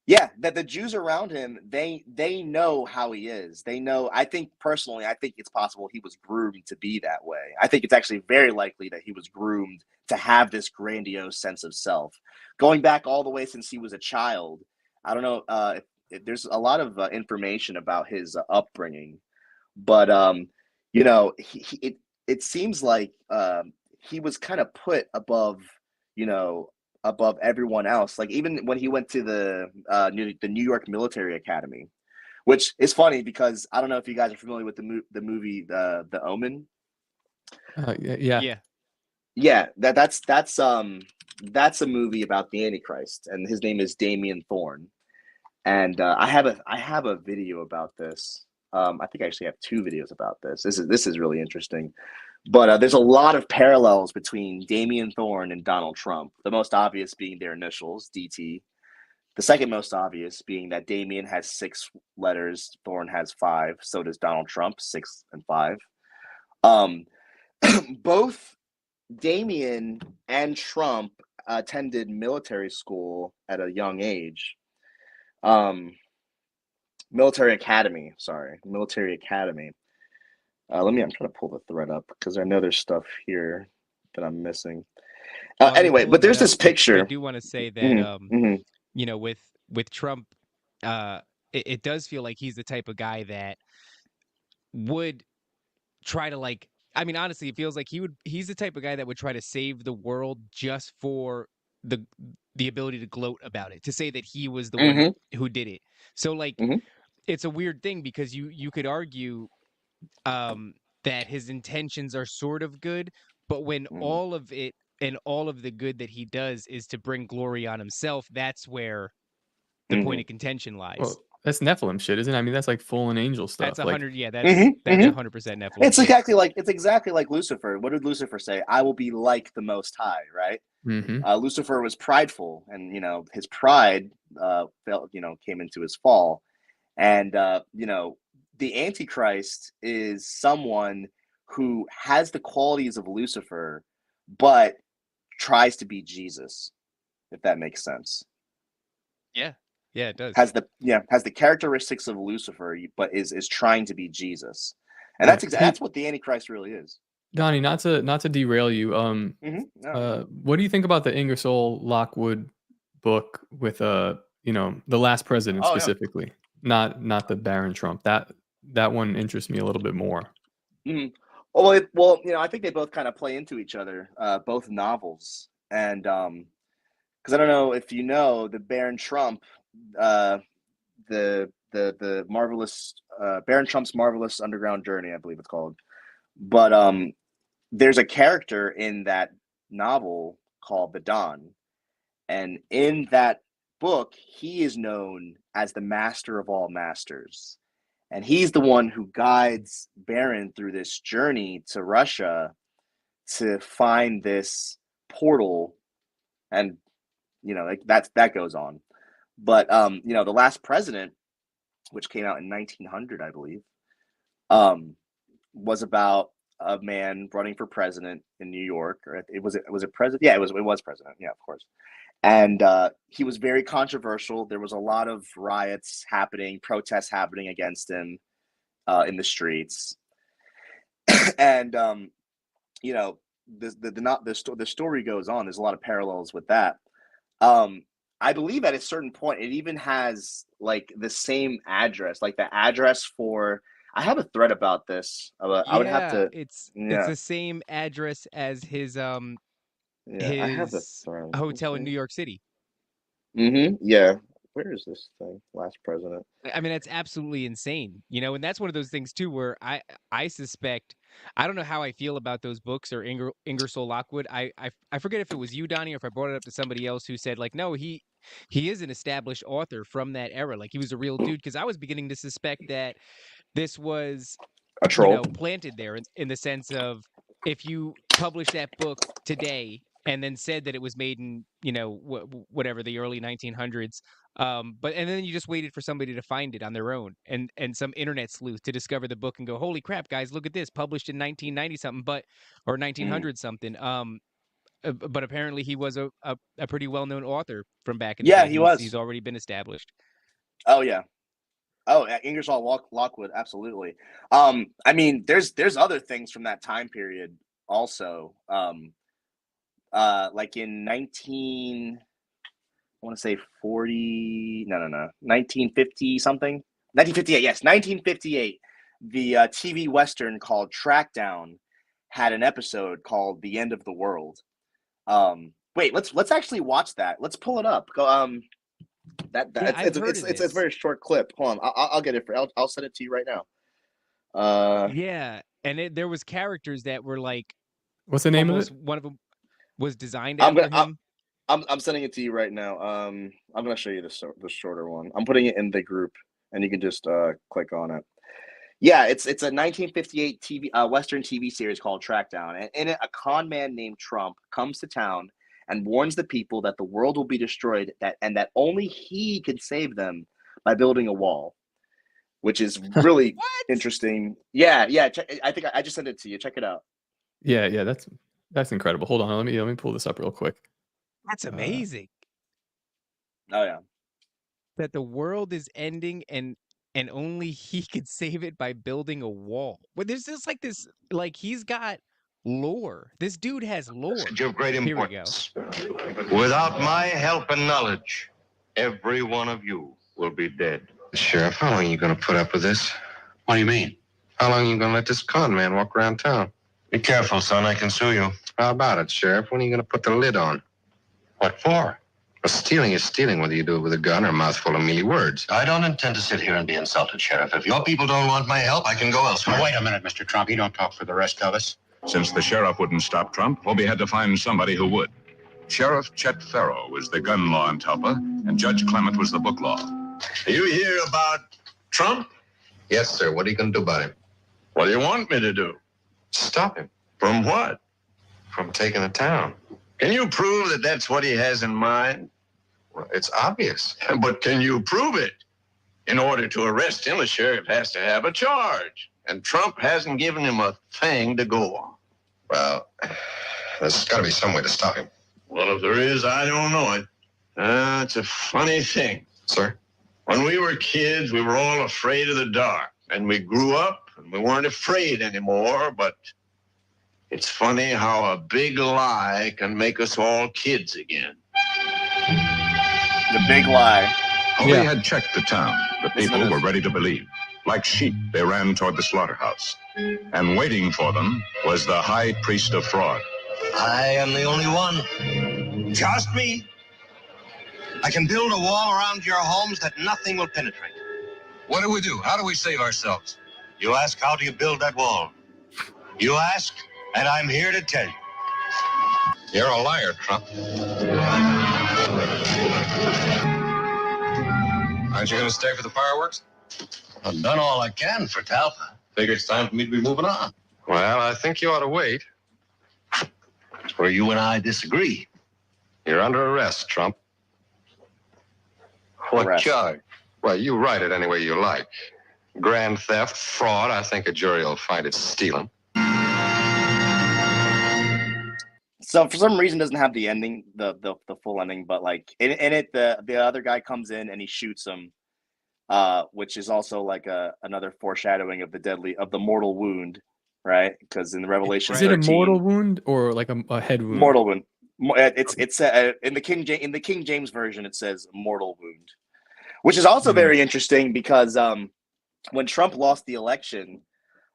Yeah, that the Jews around him, they know how he is. They know. I think it's possible he was groomed to be that way. I think it's actually very likely that he was groomed to have this grandiose sense of self, going back all the way since he was a child. I don't know. There's a lot of information about his upbringing, but it seems like he was kind of put above everyone else. Like even when he went to the New York Military Academy, which is funny because I don't know if you guys are familiar with the movie The Omen. Yeah. That's a movie about the Antichrist, and his name is Damien Thorne. And I have a video about this. I think I actually have 2 videos about this. This is really interesting. But there's a lot of parallels between Damien Thorne and Donald Trump. The most obvious being their initials, DT. The second most obvious being that Damien has 6 letters, Thorne has 5, so does Donald Trump, 6 and 5. Both Damien and Trump attended military school at a young age. Military academy. I'm trying to pull the thread up because I know there's stuff here that I'm missing. Anyway, but there's this picture. I do want to say that, you know, with Trump, it does feel like he's the type of guy that would try to, like, I mean, honestly, it feels like he's the type of guy that would try to save the world just for the ability to gloat about it, to say that he was the one who did it. So, like, it's a weird thing because you could argue that his intentions are sort of good, but when all of it and all of the good that he does is to bring glory on himself, that's where the point of contention lies. Well, that's Nephilim shit, isn't it? I mean, that's like fallen angel stuff. That's 100. Like, Yeah, that's 100% Nephilim. It's exactly like Lucifer. What did Lucifer say? I will be like the Most High, right? Lucifer was prideful, and his pride came into his fall, and the Antichrist is someone who has the qualities of Lucifer, but tries to be Jesus, if that makes sense. Yeah, it does. Has the characteristics of Lucifer, but is trying to be Jesus, and that's what the Antichrist really is. Donnie, not to derail you. What do you think about the Ingersoll Lockwood book with the last president specifically, not the Baron Trump? That one interests me a little bit more. Well, I think they both kind of play into each other, both novels, and because I don't know if you know the Baron Trump, the marvelous Baron Trump's Marvelous Underground Journey, I believe it's called, but there's a character in that novel called the Don, and in that book, he is known as the master of all masters. And he's the one who guides Baron through this journey to Russia to find this portal. And, that goes on. But, The Last President, which came out in 1900, I believe, was about a man running for president in New York. Or was it president? Yeah, it was president. Yeah, of course. And he was very controversial. There was a lot of riots happening, protests happening against him in the streets. And the story goes on. There's a lot of parallels with that. I believe at a certain point, it even has like the same address, like the address for. I have a thread about this. I would have to. It's the same address as his his hotel in New York City. Yeah. Where is this thing? Last President. I mean, that's absolutely insane, and that's one of those things too, where I suspect, I don't know how I feel about those books or Ingersoll Lockwood. I forget if it was you, Donnie, or if I brought it up to somebody else who said like, no, he is an established author from that era. Like he was a real dude. Because I was beginning to suspect that this was a troll, planted there in the sense of if you publish that book today and then said that it was made in, whatever, the early 1900s. And then you just waited for somebody to find it on their own and some internet sleuth to discover the book and go, holy crap, guys, look at this, published in 1990 something, or 1900 something. But apparently he was a pretty well-known author from back in the day. He was. He's already been established. Oh, yeah. Oh, Ingersoll Lockwood, absolutely. I mean, there's other things from that time period also. Like in 1950 something, 1958. Yes, 1958. The TV Western called Trackdown had an episode called "The End of the World." Wait, let's actually watch that. Let's pull it up. It's a very short clip. Hold on, I'll get it for. I'll send it to you right now. Yeah, and there was characters that were like, what's the name of it? One of them was designed after him. I'm sending it to you right now. I'm gonna show you the shorter one. I'm putting it in the group, and you can just click on it. Yeah, it's a 1958 TV Western TV series called Trackdown, and in it, a con man named Trump comes to town and warns the people that the world will be destroyed, and that only he can save them by building a wall, which is really interesting. Yeah. I think I just sent it to you. Check it out. Yeah, that's incredible. Hold on, let me pull this up real quick. That's amazing. Oh yeah. That the world is ending and only he could save it by building a wall. But there's just like he's got lore. This dude has lore. Message of great Here we go. importance. Without my help and knowledge, every one of you will be dead. Sheriff, how long are you going to put up with this? What do you mean? How long are you going to let this con man walk around town? Be careful, son. I can sue you. How about it, Sheriff? When are you going to put the lid on? What for? Well, stealing is stealing, whether you do it with a gun or a mouthful of mealy words. I don't intend to sit here and be insulted, Sheriff. If your people don't want my help, I can go elsewhere. Wait a minute, Mr. Trump. You don't talk for the rest of us. Since the sheriff wouldn't stop Trump, Hobie had to find somebody who would. Sheriff Chet Farrow was the gun law in Talpa, and Judge Clement was the book law. You hear about Trump? Yes, sir. What are you going to do about him? What do you want me to do? Stop him From what? from taking the town. Can you prove that that's what he has in mind? Well, it's obvious. But can you prove it? In order to arrest him, the sheriff has to have a charge. And Trump hasn't given him a thing to go on. Well, there's got to be some way to stop him. Well, if there is, I don't know it. It's a funny thing. Sir? When we were kids, we were all afraid of the dark. And we grew up and we weren't afraid anymore. But it's funny how a big lie can make us all kids again. The big lie. Hobie Yeah. had checked the town. The people were ready to believe. Like sheep, they ran toward the slaughterhouse. And waiting for them was the high priest of fraud. I am the only one. Just me. I can build a wall around your homes that nothing will penetrate. What do we do? How do we save ourselves? You ask, how do you build that wall? You ask, and I'm here to tell you. You're a liar, Trump. Aren't you going to stay for the fireworks? I've done all I can for Talpa. Figure it's time for me to be moving on. Well, I think you ought to wait. That's where you and I disagree. You're under arrest, Trump. What Arrest. charge? Well, you write it any way you like. Grand theft, fraud, I think a jury will find it's stealing. So for some reason, it doesn't have the ending, the full ending, but like in it, the other guy comes in and he shoots him, which is also like another foreshadowing of the mortal wound, right? Because in the Revelation, Is it a 13, mortal wound or like a head wound? mortal wound? It's in the King James version, it says mortal wound, which is also very interesting because when Trump lost the election,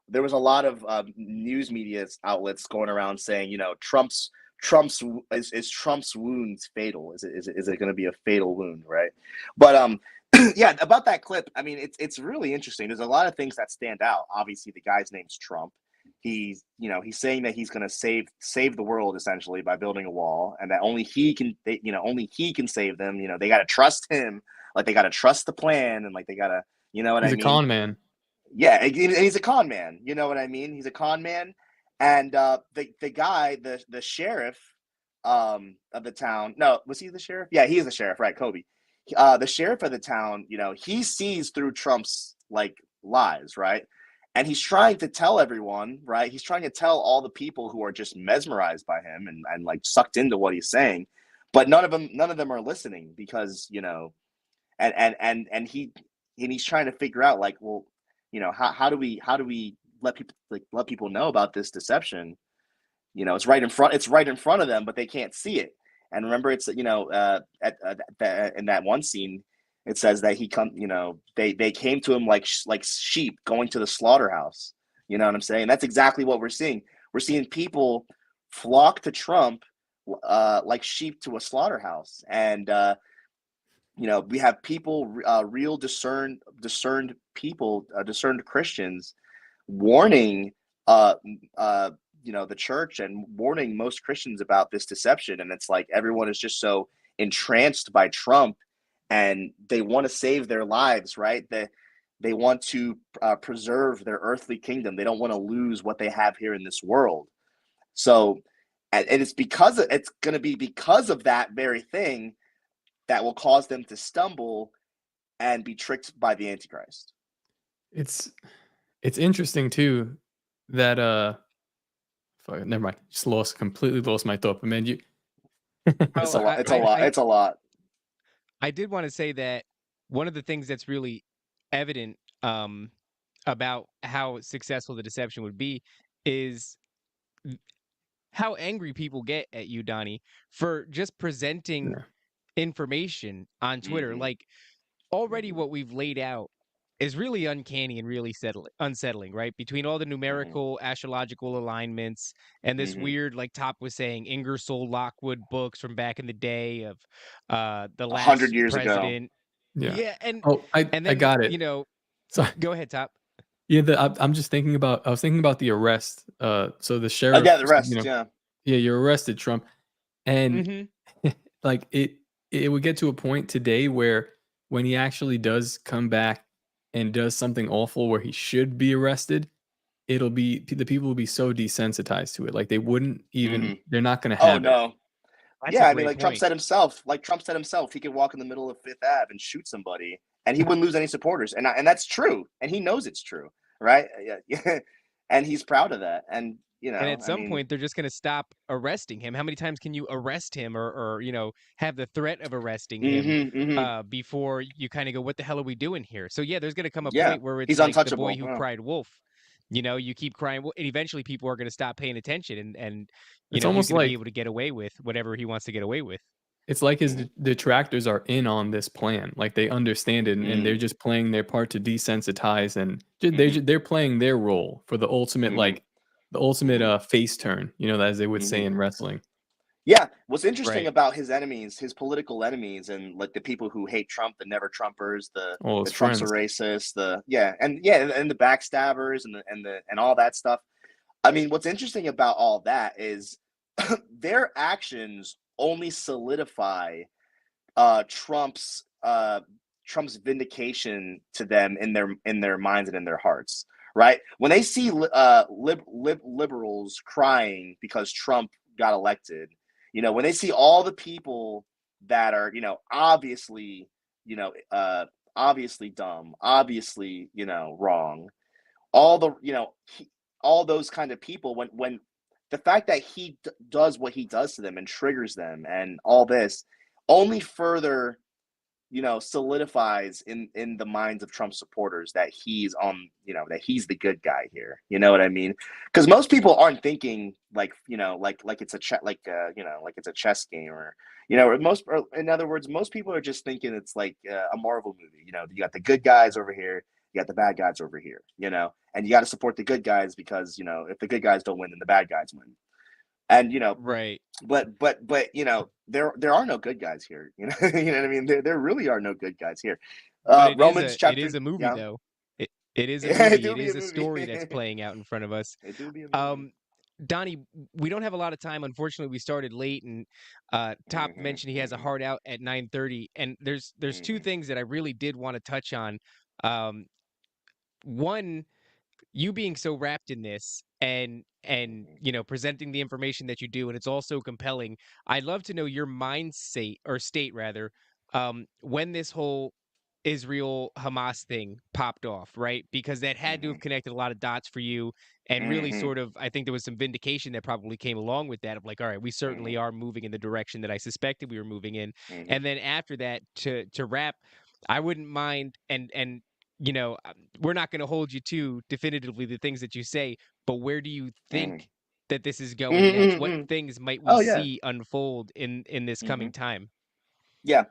there was a lot of news media outlets going around saying, you know, Trump's wounds fatal? Is it going to be a fatal wound, right? But yeah, about that clip, I mean, it's really interesting. There's a lot of things that stand out. Obviously, the guy's name's Trump. He's saying that he's going to save the world essentially by building a wall, and that only he can save them. You know, they got to trust him, like they got to trust the plan, and like they got to, you know what I mean? He's a con man. Yeah, and he's a con man. You know what I mean? He's a con man. And the guy, the sheriff of the town. No, was he the sheriff? Yeah, he is the sheriff, right? Kobe. The sheriff of the town, you know, he sees through Trump's like lies, right? And he's trying to tell everyone, right? He's trying to tell all the people who are just mesmerized by him and like sucked into what he's saying, but none of them are listening because, you know, and he's trying to figure out like, well, you know, how do we let people know about this deception? You know, it's right in front of them, but they can't see it. And remember, it's, you know, in that one scene, it says that they came to him like sheep going to the slaughterhouse. You know what I'm saying? That's exactly what we're seeing. We're seeing people flock to Trump like sheep to a slaughterhouse. And you know, we have people, real discerned people, discerned Christians, warning, you know, the church and warning most Christians about this deception. And it's like everyone is just so entranced by Trump, and they want to save their lives, right? They want to preserve their earthly kingdom. They don't want to lose what they have here in this world. So and it's going to be because of that very thing that will cause them to stumble and be tricked by the Antichrist. It's interesting too that fuck, never mind. Just completely lost my thought. But man, you It's a Oh, lot. It's a lot. It's a lot. I did want to say that one of the things that's really evident about how successful the deception would be is how angry people get at you, Donnie, for just presenting yeah. information on Twitter. Mhm. Like already what we've laid out is really uncanny and really unsettling, right? Between all the numerical astrological alignments and this weird, like Top was saying, Ingersoll Lockwood books from back in the day of the 100 last years ago. president. Yeah. Yeah, and Oh, I then got it. you know, Sorry. go ahead, Top. Yeah, I'm just thinking about. I was thinking about the arrest. So the sheriff, Yeah, the rest. you know, Yeah. yeah, you're arrested, Trump, and Mm-hmm. like it would get to a point today where when he actually does come back and does something awful where he should be arrested, it'll be the people will be so desensitized to it, like they wouldn't even. They're not going to Oh have it. no. That's Yeah, a I mean, great like Trump point. said himself. He could walk in the middle of Fifth Ave and shoot somebody, and he wouldn't lose any supporters. And that's true, and he knows it's true, right? Yeah, and he's proud of that. And And at I some mean, point, they're just going to stop arresting him. How many times can you arrest him or have the threat of arresting him hmm before you kind of go, what the hell are we doing here? So, yeah, there's going to come a yeah, point where it's he's like the boy untouchable. who Yeah. cried wolf. You keep crying, and eventually people are going to stop paying attention, and It's he's almost going to be like able to get away with whatever he wants to get away with. It's like his detractors are in on this plan. Like they understand it, and they're just playing their part to desensitize, and they're playing their role for the ultimate, like the ultimate face turn. As they would say in wrestling. Yeah, what's interesting Right. about his enemies, his political enemies, and like the people who hate Trump, the never Trumpers, All the his Trumps are friends. racist, and the backstabbers and all that stuff. I mean, what's interesting about all that is their actions only solidify Trump's vindication to them in their minds and in their hearts. Right when they see liberals crying because Trump got elected, when they see all the people that are obviously obviously dumb, obviously wrong, all the all those kind of people, when the fact that he does what he does to them and triggers them and all this only further solidifies in the minds of Trump supporters that he's on, that he's the good guy here. You know what I mean? Because most people aren't thinking like it's a like it's a chess game, or in other words, most people are just thinking it's like a Marvel movie. You got the good guys over here, you got the bad guys over here, and you got to support the good guys because if the good guys don't win, then the bad guys win. And Right. but there are no good guys here. You know what I mean? There really are no good guys here. But Romans it chapter, is a movie, yeah. though. It is a Yeah, it movie. do It be a is a movie. story that's playing out in front of us. It do be a movie. Donnie, we don't have a lot of time. Unfortunately, we started late, and Top mentioned he has a hard out at 9:30. And there's two things that I really did want to touch on. One, you being so wrapped in this and presenting the information that you do, and it's also compelling. I'd love to know your mindset or state rather, when this whole Israel Hamas thing popped off, right? Because that had to have connected a lot of dots for you, and really sort of, I think there was some vindication that probably came along with that of like, all right, we certainly are moving in the direction that I suspected we were moving in. And then after that, to wrap, I wouldn't mind, and we're not going to hold you to definitively the things that you say, but where do you think that this is going next? What things might we Oh yeah. see unfold in this coming time? Yeah.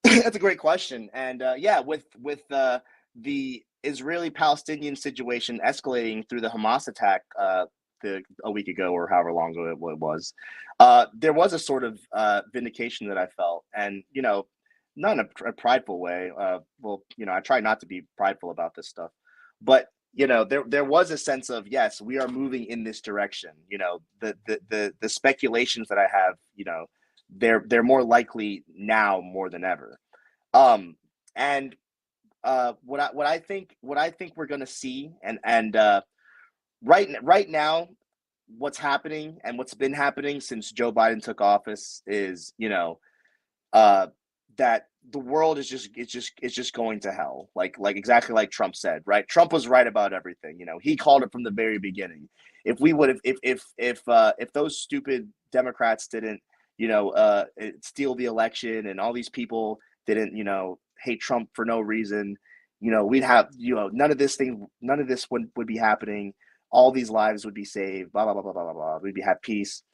That's a great question. And yeah, with the Israeli-Palestinian situation escalating through the Hamas attack a week ago or however long ago it was, there was a sort of vindication that I felt, and not in a prideful way. Well, I try not to be prideful about this stuff, but there was a sense of, yes, we are moving in this direction. The speculations that I have, they're more likely now more than ever. And what I think we're going to see, and right now, what's happening and what's been happening since Joe Biden took office is, that the world is just going to hell. Like exactly like Trump said, right? Trump was right about everything. He called it from the very beginning. If we would have, if those stupid Democrats didn't, steal the election and all these people didn't, hate Trump for no reason, we'd have, none of this would be happening. All these lives would be saved, blah, blah, blah, blah, blah, blah. We'd have peace.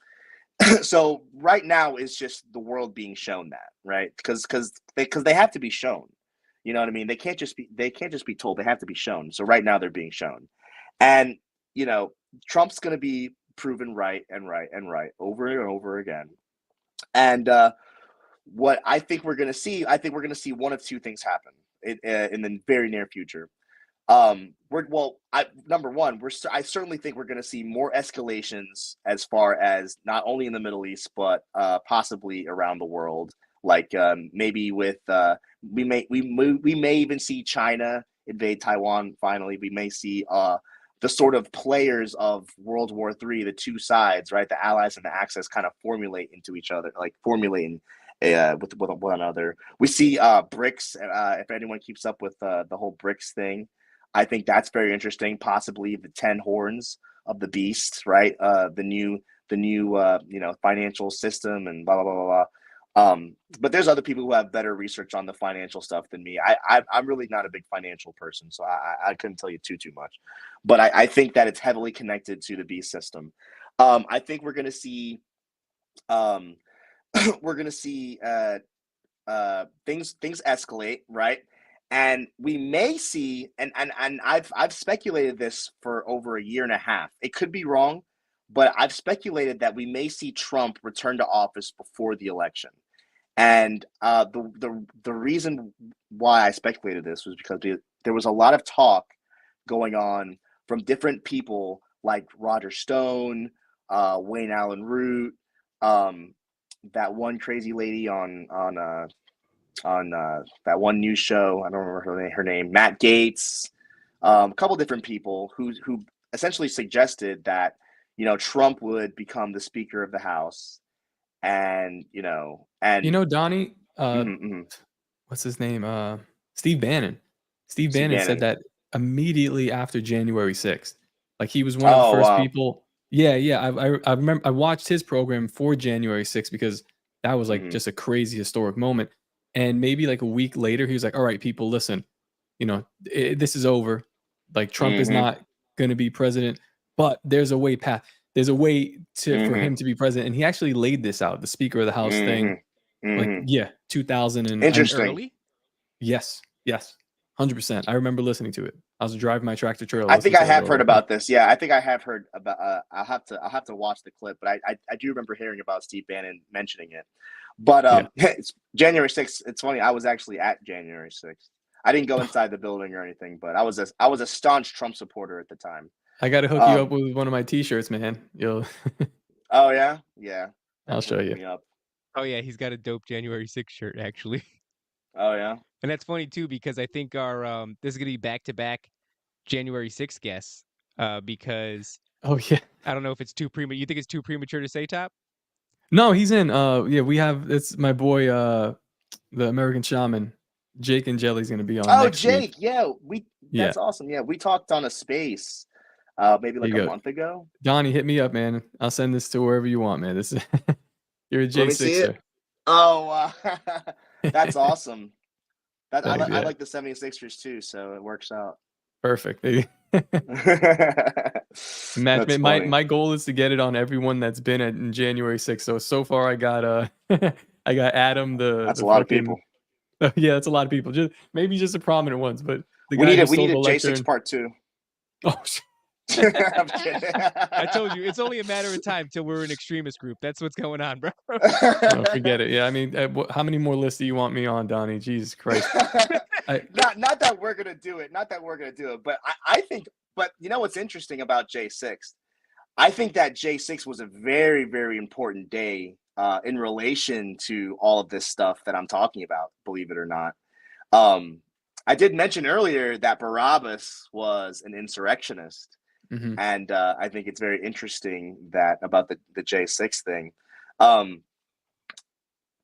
So right now is just the world being shown that, right? Because they have to be shown. You know what I mean? They can't just be told. They have to be shown. So right now they're being shown. And, Trump's going to be proven right and right and right over and over again. And what I think we're going to see, one of two things happen in the very near future. Number one, I certainly think we're going to see more escalations as far as not only in the Middle East, but possibly around the world. Like maybe with we may even see China invade Taiwan. Finally, we may see the sort of players of World War III, the two sides, right? The Allies and the Axis kind of formulate into each other, like formulating with one another. We see BRICS. If anyone keeps up with the whole BRICS thing, I think that's very interesting. Possibly the 10 horns of the beast, right? The new financial system and blah blah blah blah. But there's other people who have better research on the financial stuff than me. I'm really not a big financial person, so I couldn't tell you too much. But I think that it's heavily connected to the beast system. I think we're going to see things escalate, right? And we may see, and I've speculated this for over a year and a half. It could be wrong, but I've speculated that we may see Trump return to office before the election. And the reason why I speculated this was because there was a lot of talk going on from different people like Roger Stone, Wayne Allen Root, that one crazy lady on that one news show. I don't remember her name. Matt Gaetz, a couple different people who essentially suggested that Trump would become the Speaker of the House, and Donnie, what's his name? Steve Bannon. Steve Bannon said that immediately after January 6th. Like he was one of the first people. Yeah. I remember I watched his program for January 6th because that was like just a crazy historic moment. And maybe like a week later, he was like, all right, people, listen, this is over. Like Trump is not going to be president, but there's a way for him to be president. And he actually laid this out, the Speaker of the House thing. Like, 2000 and interesting. Early? Yes. 100%. I remember listening to it. I was driving my tractor trailer. I think I have heard about this. Yeah, I think I have heard about. I'll have to watch the clip, but I do remember hearing about Steve Bannon mentioning it. But it's January 6th. It's funny. I was actually at January 6th. I didn't go inside the building or anything, but I was a staunch Trump supporter at the time. I got to hook you up with one of my T-shirts, man. You'll. Oh yeah. I'll show you. Oh yeah, he's got a dope January 6th shirt actually. Oh yeah. And that's funny too because I think our this is gonna be back-to-back January 6th guests. Because I don't know if it's too premature. You think it's too premature to say, Top? No, he's in. It's my boy, the American Shaman, Jake and Jelly's gonna be on. Next Jake, week. That's awesome. Yeah, we talked on a space, maybe like a month ago. Donnie, hit me up, man. I'll send this to wherever you want, man. This is you're a J6er. Oh, that's awesome. I like the 76ers too, so it works out. Perfect. My goal is to get it on everyone that's been in January 6th. So far I got I got Adam. That's a lot of people. Yeah, that's a lot of people. Just the prominent ones, but we need a J6 part 2. Oh. I'm kidding. I told you, it's only a matter of time till we're an extremist group. That's what's going on, bro. Oh, forget it. Yeah, I mean, how many more lists do you want me on, Donnie? Jesus Christ. Not that we're gonna do it. But I think. But you know what's interesting about J6? I think that J6 was a very, very important day in relation to all of this stuff that I'm talking about. Believe it or not. I did mention earlier that Barabbas was an insurrectionist. Mhm. And I think it's very interesting that about the J6 thing.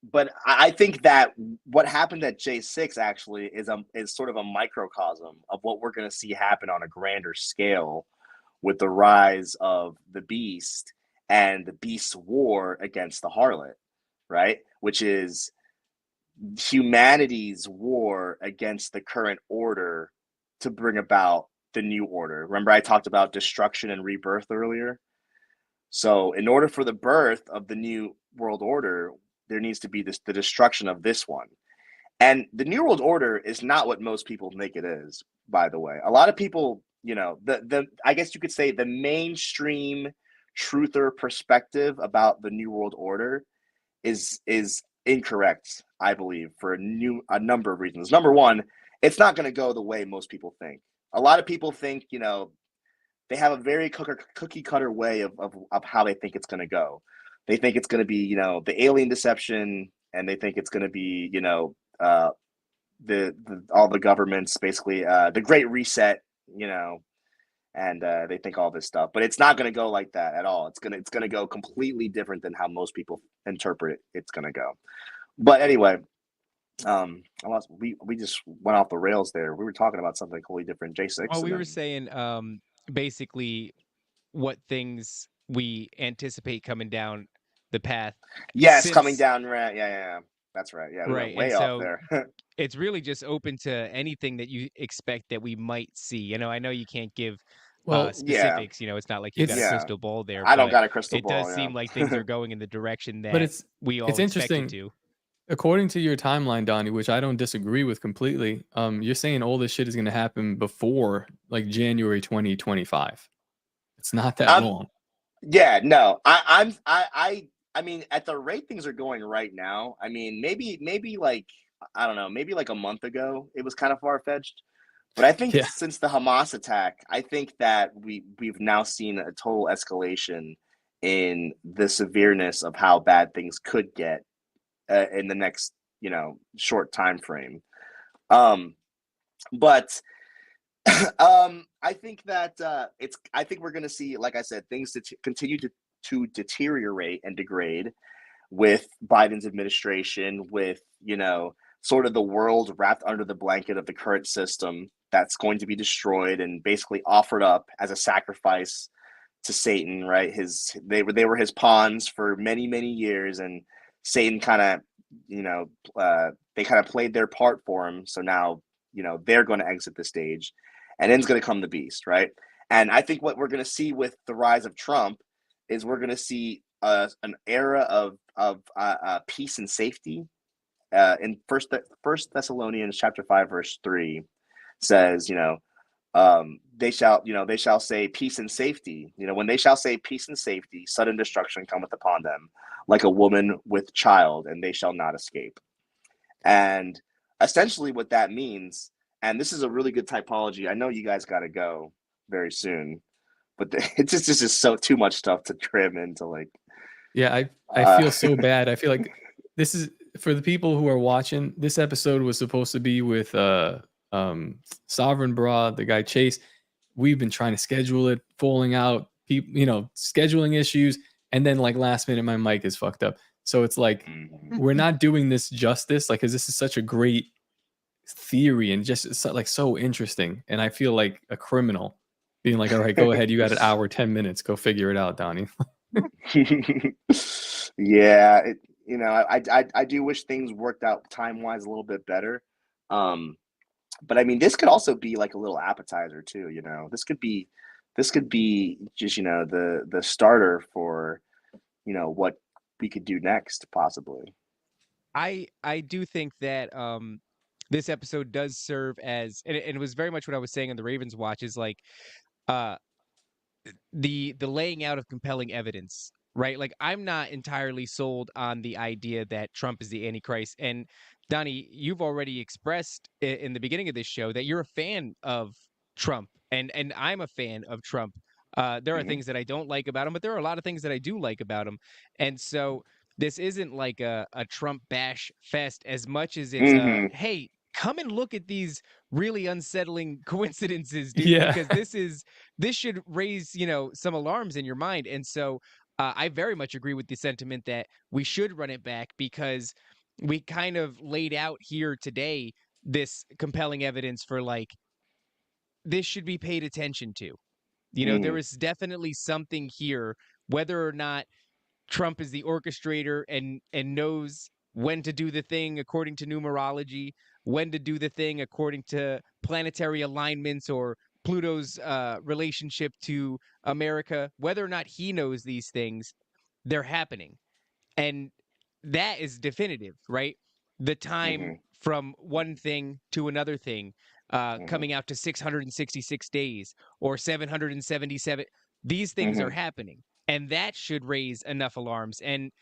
But I think that what happened at J6 actually is sort of a microcosm of what we're going to see happen on a grander scale with the rise of the beast and the beast's war against the harlot, right? Which is humanity's war against the current order to bring about the new order. Remember, I talked about destruction and rebirth earlier? So, in order for the birth of the new world order, there needs to be the destruction of this one. And the new world order is not what most people think it is, by the way. A lot of people, the I guess you could say the mainstream truther perspective about the new world order is incorrect, I believe, for a number of reasons. Number one, it's not going to go the way most people think. A lot of people think, they have a very cookie cutter way of how they think it's going to go. They think it's going to be, the alien deception, and they think it's going to be, the all the governments basically, the Great Reset, and they think all this stuff, but it's not going to go like that at all. It's gonna go completely different than how most people interpret it. It's going to go. But anyway, we just went off the rails there. We were talking about something completely different. J6. Well, we were saying basically what things we anticipate coming down the path. Yes, coming down. Right. Yeah. That's right. Yeah, we went Right. way And off so there. it's really just open to anything that you expect that we might see. I know you can't give Well, Yeah, specifics. It's not like you've got a it's yeah. crystal ball there, I don't but got a crystal it does ball. seem like things are going in the direction but that we all it's expect it interesting. to. According to your timeline, Donnie, which I don't disagree with completely, you're saying all this shit is going to happen before like January 2025. It's not that long. Yeah, no, I mean, at the rate things are going right now, I mean, maybe like, I don't know, maybe like a month ago, it was kind of far fetched. But I think Yeah. since the Hamas attack, I think that we've now seen a total escalation in the severeness of how bad things could get in the next, short time frame. But I think that I think we're going to see, like I said, things to continue to deteriorate and degrade with Biden's administration, with, sort of the world wrapped under the blanket of the current system that's going to be destroyed and basically offered up as a sacrifice to Satan, right? They were his pawns for many, many years, and Satan kind of, they kind of played their part for him. So now, they're going to exit the stage, and then's going to come the beast, right? And I think what we're going to see with the rise of Trump is we're going to see an era of peace and safety. In First Thessalonians chapter 5 verse 3 says, they shall say peace and safety. When they shall say peace and safety, sudden destruction cometh upon them, like a woman with child, and they shall not escape. And essentially what that means, and this is a really good typology. I know you guys got to go very soon, but it's just so too much stuff to trim into like. Yeah, I feel so bad. I feel like this is for the people who are watching. This episode was supposed to be with Sovereign Bra, the guy Chase. We've been trying to schedule it, falling out, people, scheduling issues, and then like last minute my mic is fucked up. So it's like we're not doing this justice, like, because this is such a great theory and just so interesting. And I feel like a criminal being like, all right, go ahead, you got an hour, 10 minutes, go figure it out, Donnie. Yeah, I do wish things worked out time-wise a little bit better. But I mean, this could also be like a little appetizer too, This could be just, the starter for, what we could do next, possibly. I do think that this episode does serve as, and it was very much what I was saying on the Ravens watch, is like the laying out of compelling evidence, right? Like, I'm not entirely sold on the idea that Trump is the Antichrist. And Donnie, you've already expressed in the beginning of this show that you're a fan of Trump, and I'm a fan of Trump. There are things that I don't like about him, but there are a lot of things that I do like about him. And so this isn't like a Trump bash fest as much as it's hey, come and look at these really unsettling coincidences, dude, Yeah. because this should raise, some alarms in your mind. And so I very much agree with the sentiment that we should run it back, because we kind of laid out here today this compelling evidence for, like, this should be paid attention to. There is definitely something here, whether or not Trump is the orchestrator and knows when to do the thing according to numerology, when to do the thing according to planetary alignments or Pluto's relationship to America. Whether or not he knows these things, they're happening. And that is definitive, right? The time from one thing to another thing, coming out to 666 days or 777, these things are happening. And that should raise enough alarms. And,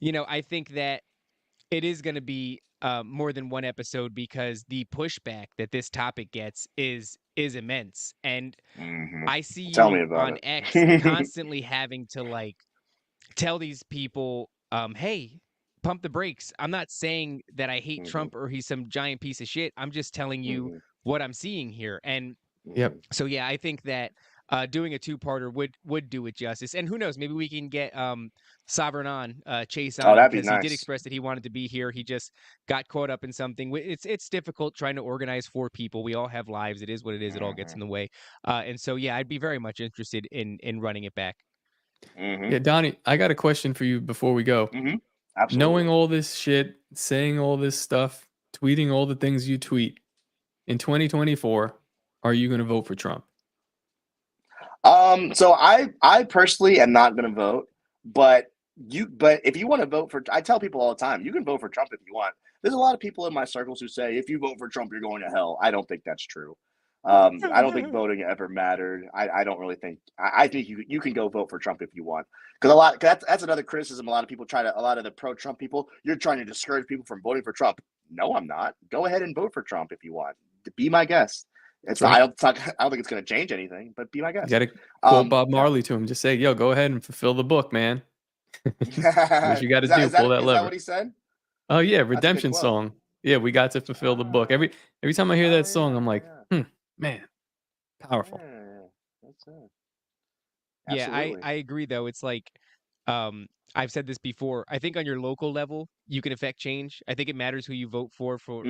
I think that it is going to be more than one episode, because the pushback that this topic gets is immense. And I see Tell me you about on it. X constantly having to, like, tell these people, hey, pump the brakes. I'm not saying that I hate Trump or he's some giant piece of shit. I'm just telling you what I'm seeing here. And Yep. so, yeah, I think that doing a two-parter would do it justice. And who knows, maybe we can get Sovereign on, Chase on, that'd be because he did nice. express that he wanted to be here. He just got caught up in something. It's difficult trying to organize 4 people. We all have lives. It is what it is. It all gets in the way. And so, yeah, I'd be very much interested in running it back. Yeah, Donnie, I got a question for you before we go. Absolutely. Knowing all this shit, saying all this stuff, tweeting all the things you tweet, in 2024, are you going to vote for Trump? So I personally am not going to vote, but if you want to vote for, I tell people all the time, you can vote for Trump if you want. There's a lot of people in my circles who say, if you vote for Trump, you're going to hell. I don't think that's true. I don't think voting ever mattered. I don't really think. I think you can go vote for Trump if you want, because that's another criticism. A lot of people a lot of the pro-Trump people, you're trying to discourage people from voting for Trump. No, I'm not. Go ahead and vote for Trump if you want. Be my guest. It's Right. I don't think it's going to change anything, but be my guest. You got to quote Bob Marley to him. Just say, "Yo, go ahead and fulfill the book, man." What you got to do? Pull that Is lever. that what he said? Oh yeah, That's a good redemption quote. song. Yeah, we got to fulfill the book. Every time I hear that song, I'm like, man, powerful. That's it. Yeah, Absolutely. I agree, though. It's like, I've said this before. I think on your local level, you can affect change. I think it matters who you vote for for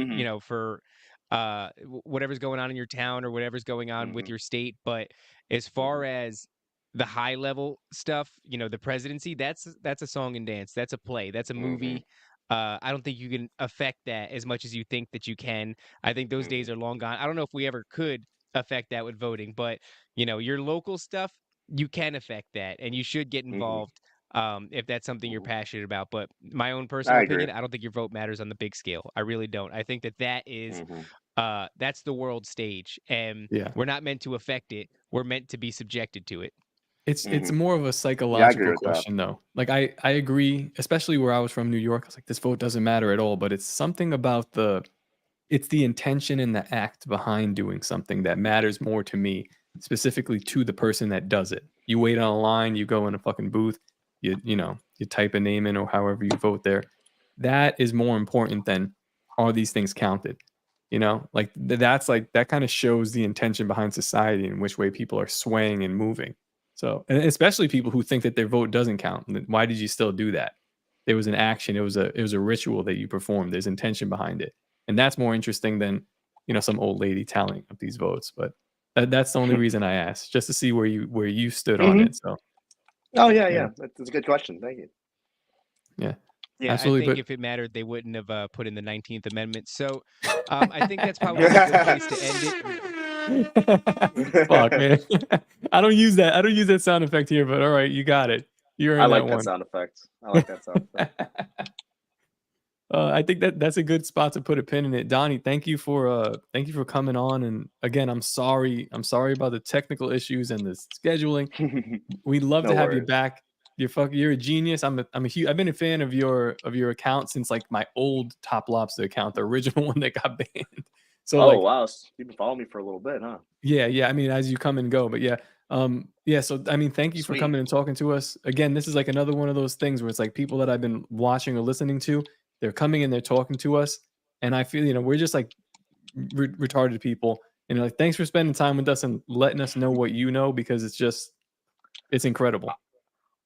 whatever's going on in your town or whatever's going on with your state. But as far as the high level stuff, the presidency, that's a song and dance. That's a play. That's a movie. I don't think you can affect that as much as you think that you can. I think those days are long gone. I don't know if we ever could affect that with voting, but your local stuff, you can affect that, and you should get involved if that's something you're passionate about. But my own personal opinion, I don't think your vote matters on the big scale. I really don't. I think that is that's the world stage, and we're not meant to affect it. We're meant to be subjected to it. It's more of a psychological question, though. Like I agree, especially where I was from, New York. I was like, this vote doesn't matter at all, but it's something about it's the intention and the act behind doing something that matters more to me, specifically to the person that does it. You wait on a line, you go in a fucking booth, you type a name in or however you vote there. That is more important than are these things counted? Like that's like that kind of shows the intention behind society and which way people are swaying and moving. So, and especially people who think that their vote doesn't count. Why did you still do that? There was an action. It was a ritual that you performed. There's intention behind it. And that's more interesting than, some old lady tallying up these votes. But that's the only reason I asked, just to see where you stood on it. So. Oh yeah. That's a good question. Thank you. Yeah. Yeah, absolutely. I think if it mattered, they wouldn't have put in the 19th Amendment. So I think that's probably a good place to end it. Fuck, man. I don't use that sound effect here, but all right, you got it. You're in I like that that one. sound effect. I like that sound effect. I think that's a good spot to put a pin in it. Donnie, thank you for coming on. And again, I'm sorry about the technical issues and the scheduling. We'd love to have you back. You're a genius. I've been a fan of your account since like my old Top Lobster account, the original one that got banned. So wow, you've been following me for a little bit, huh? Yeah. I mean, as you come and go, but yeah. So I mean, thank you for coming and talking to us. Again, this is like another one of those things where it's like people that I've been watching or listening to, they're coming and they're talking to us. And I feel, we're just like retarded people. And like, thanks for spending time with us and letting us know what you know, because it's incredible.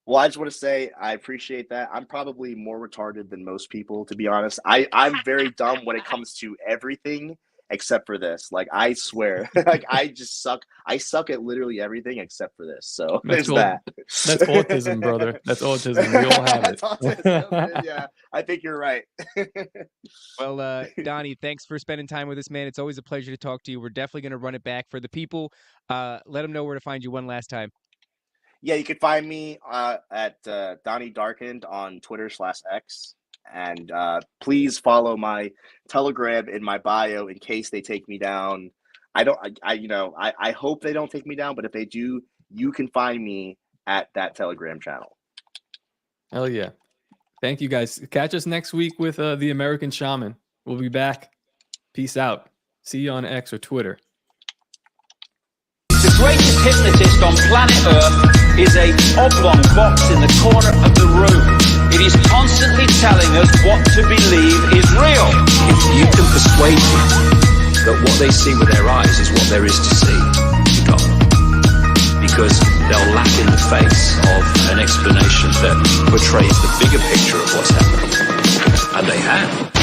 Well, I just want to say I appreciate that. I'm probably more retarded than most people, to be honest. I'm very dumb when it comes to everything except for this. Like, I swear, like, I just suck. I suck at literally everything except for this. So there's that. That's autism, brother. That's autism. We all have it. That's autism. Yeah, I think you're right. Well, Donnie, thanks for spending time with us, man. It's always a pleasure to talk to you. We're definitely going to run it back for the people. Let them know where to find you one last time. Yeah, you can find me at Donnie Darkened on Twitter/X, and please follow my Telegram in my bio in case they take me down. I hope they don't take me down, but if they do, you can find me at that Telegram channel. Hell yeah! Thank you guys. Catch us next week with the American Shaman. We'll be back. Peace out. See you on X or Twitter. The greatest hypnotist on planet Earth is a oblong box in the corner of the room. It is constantly telling us what to believe is real. If you can persuade people that what they see with their eyes is what there is to see, you got them. Because they'll laugh in the face of an explanation that portrays the bigger picture of what's happening. And they have.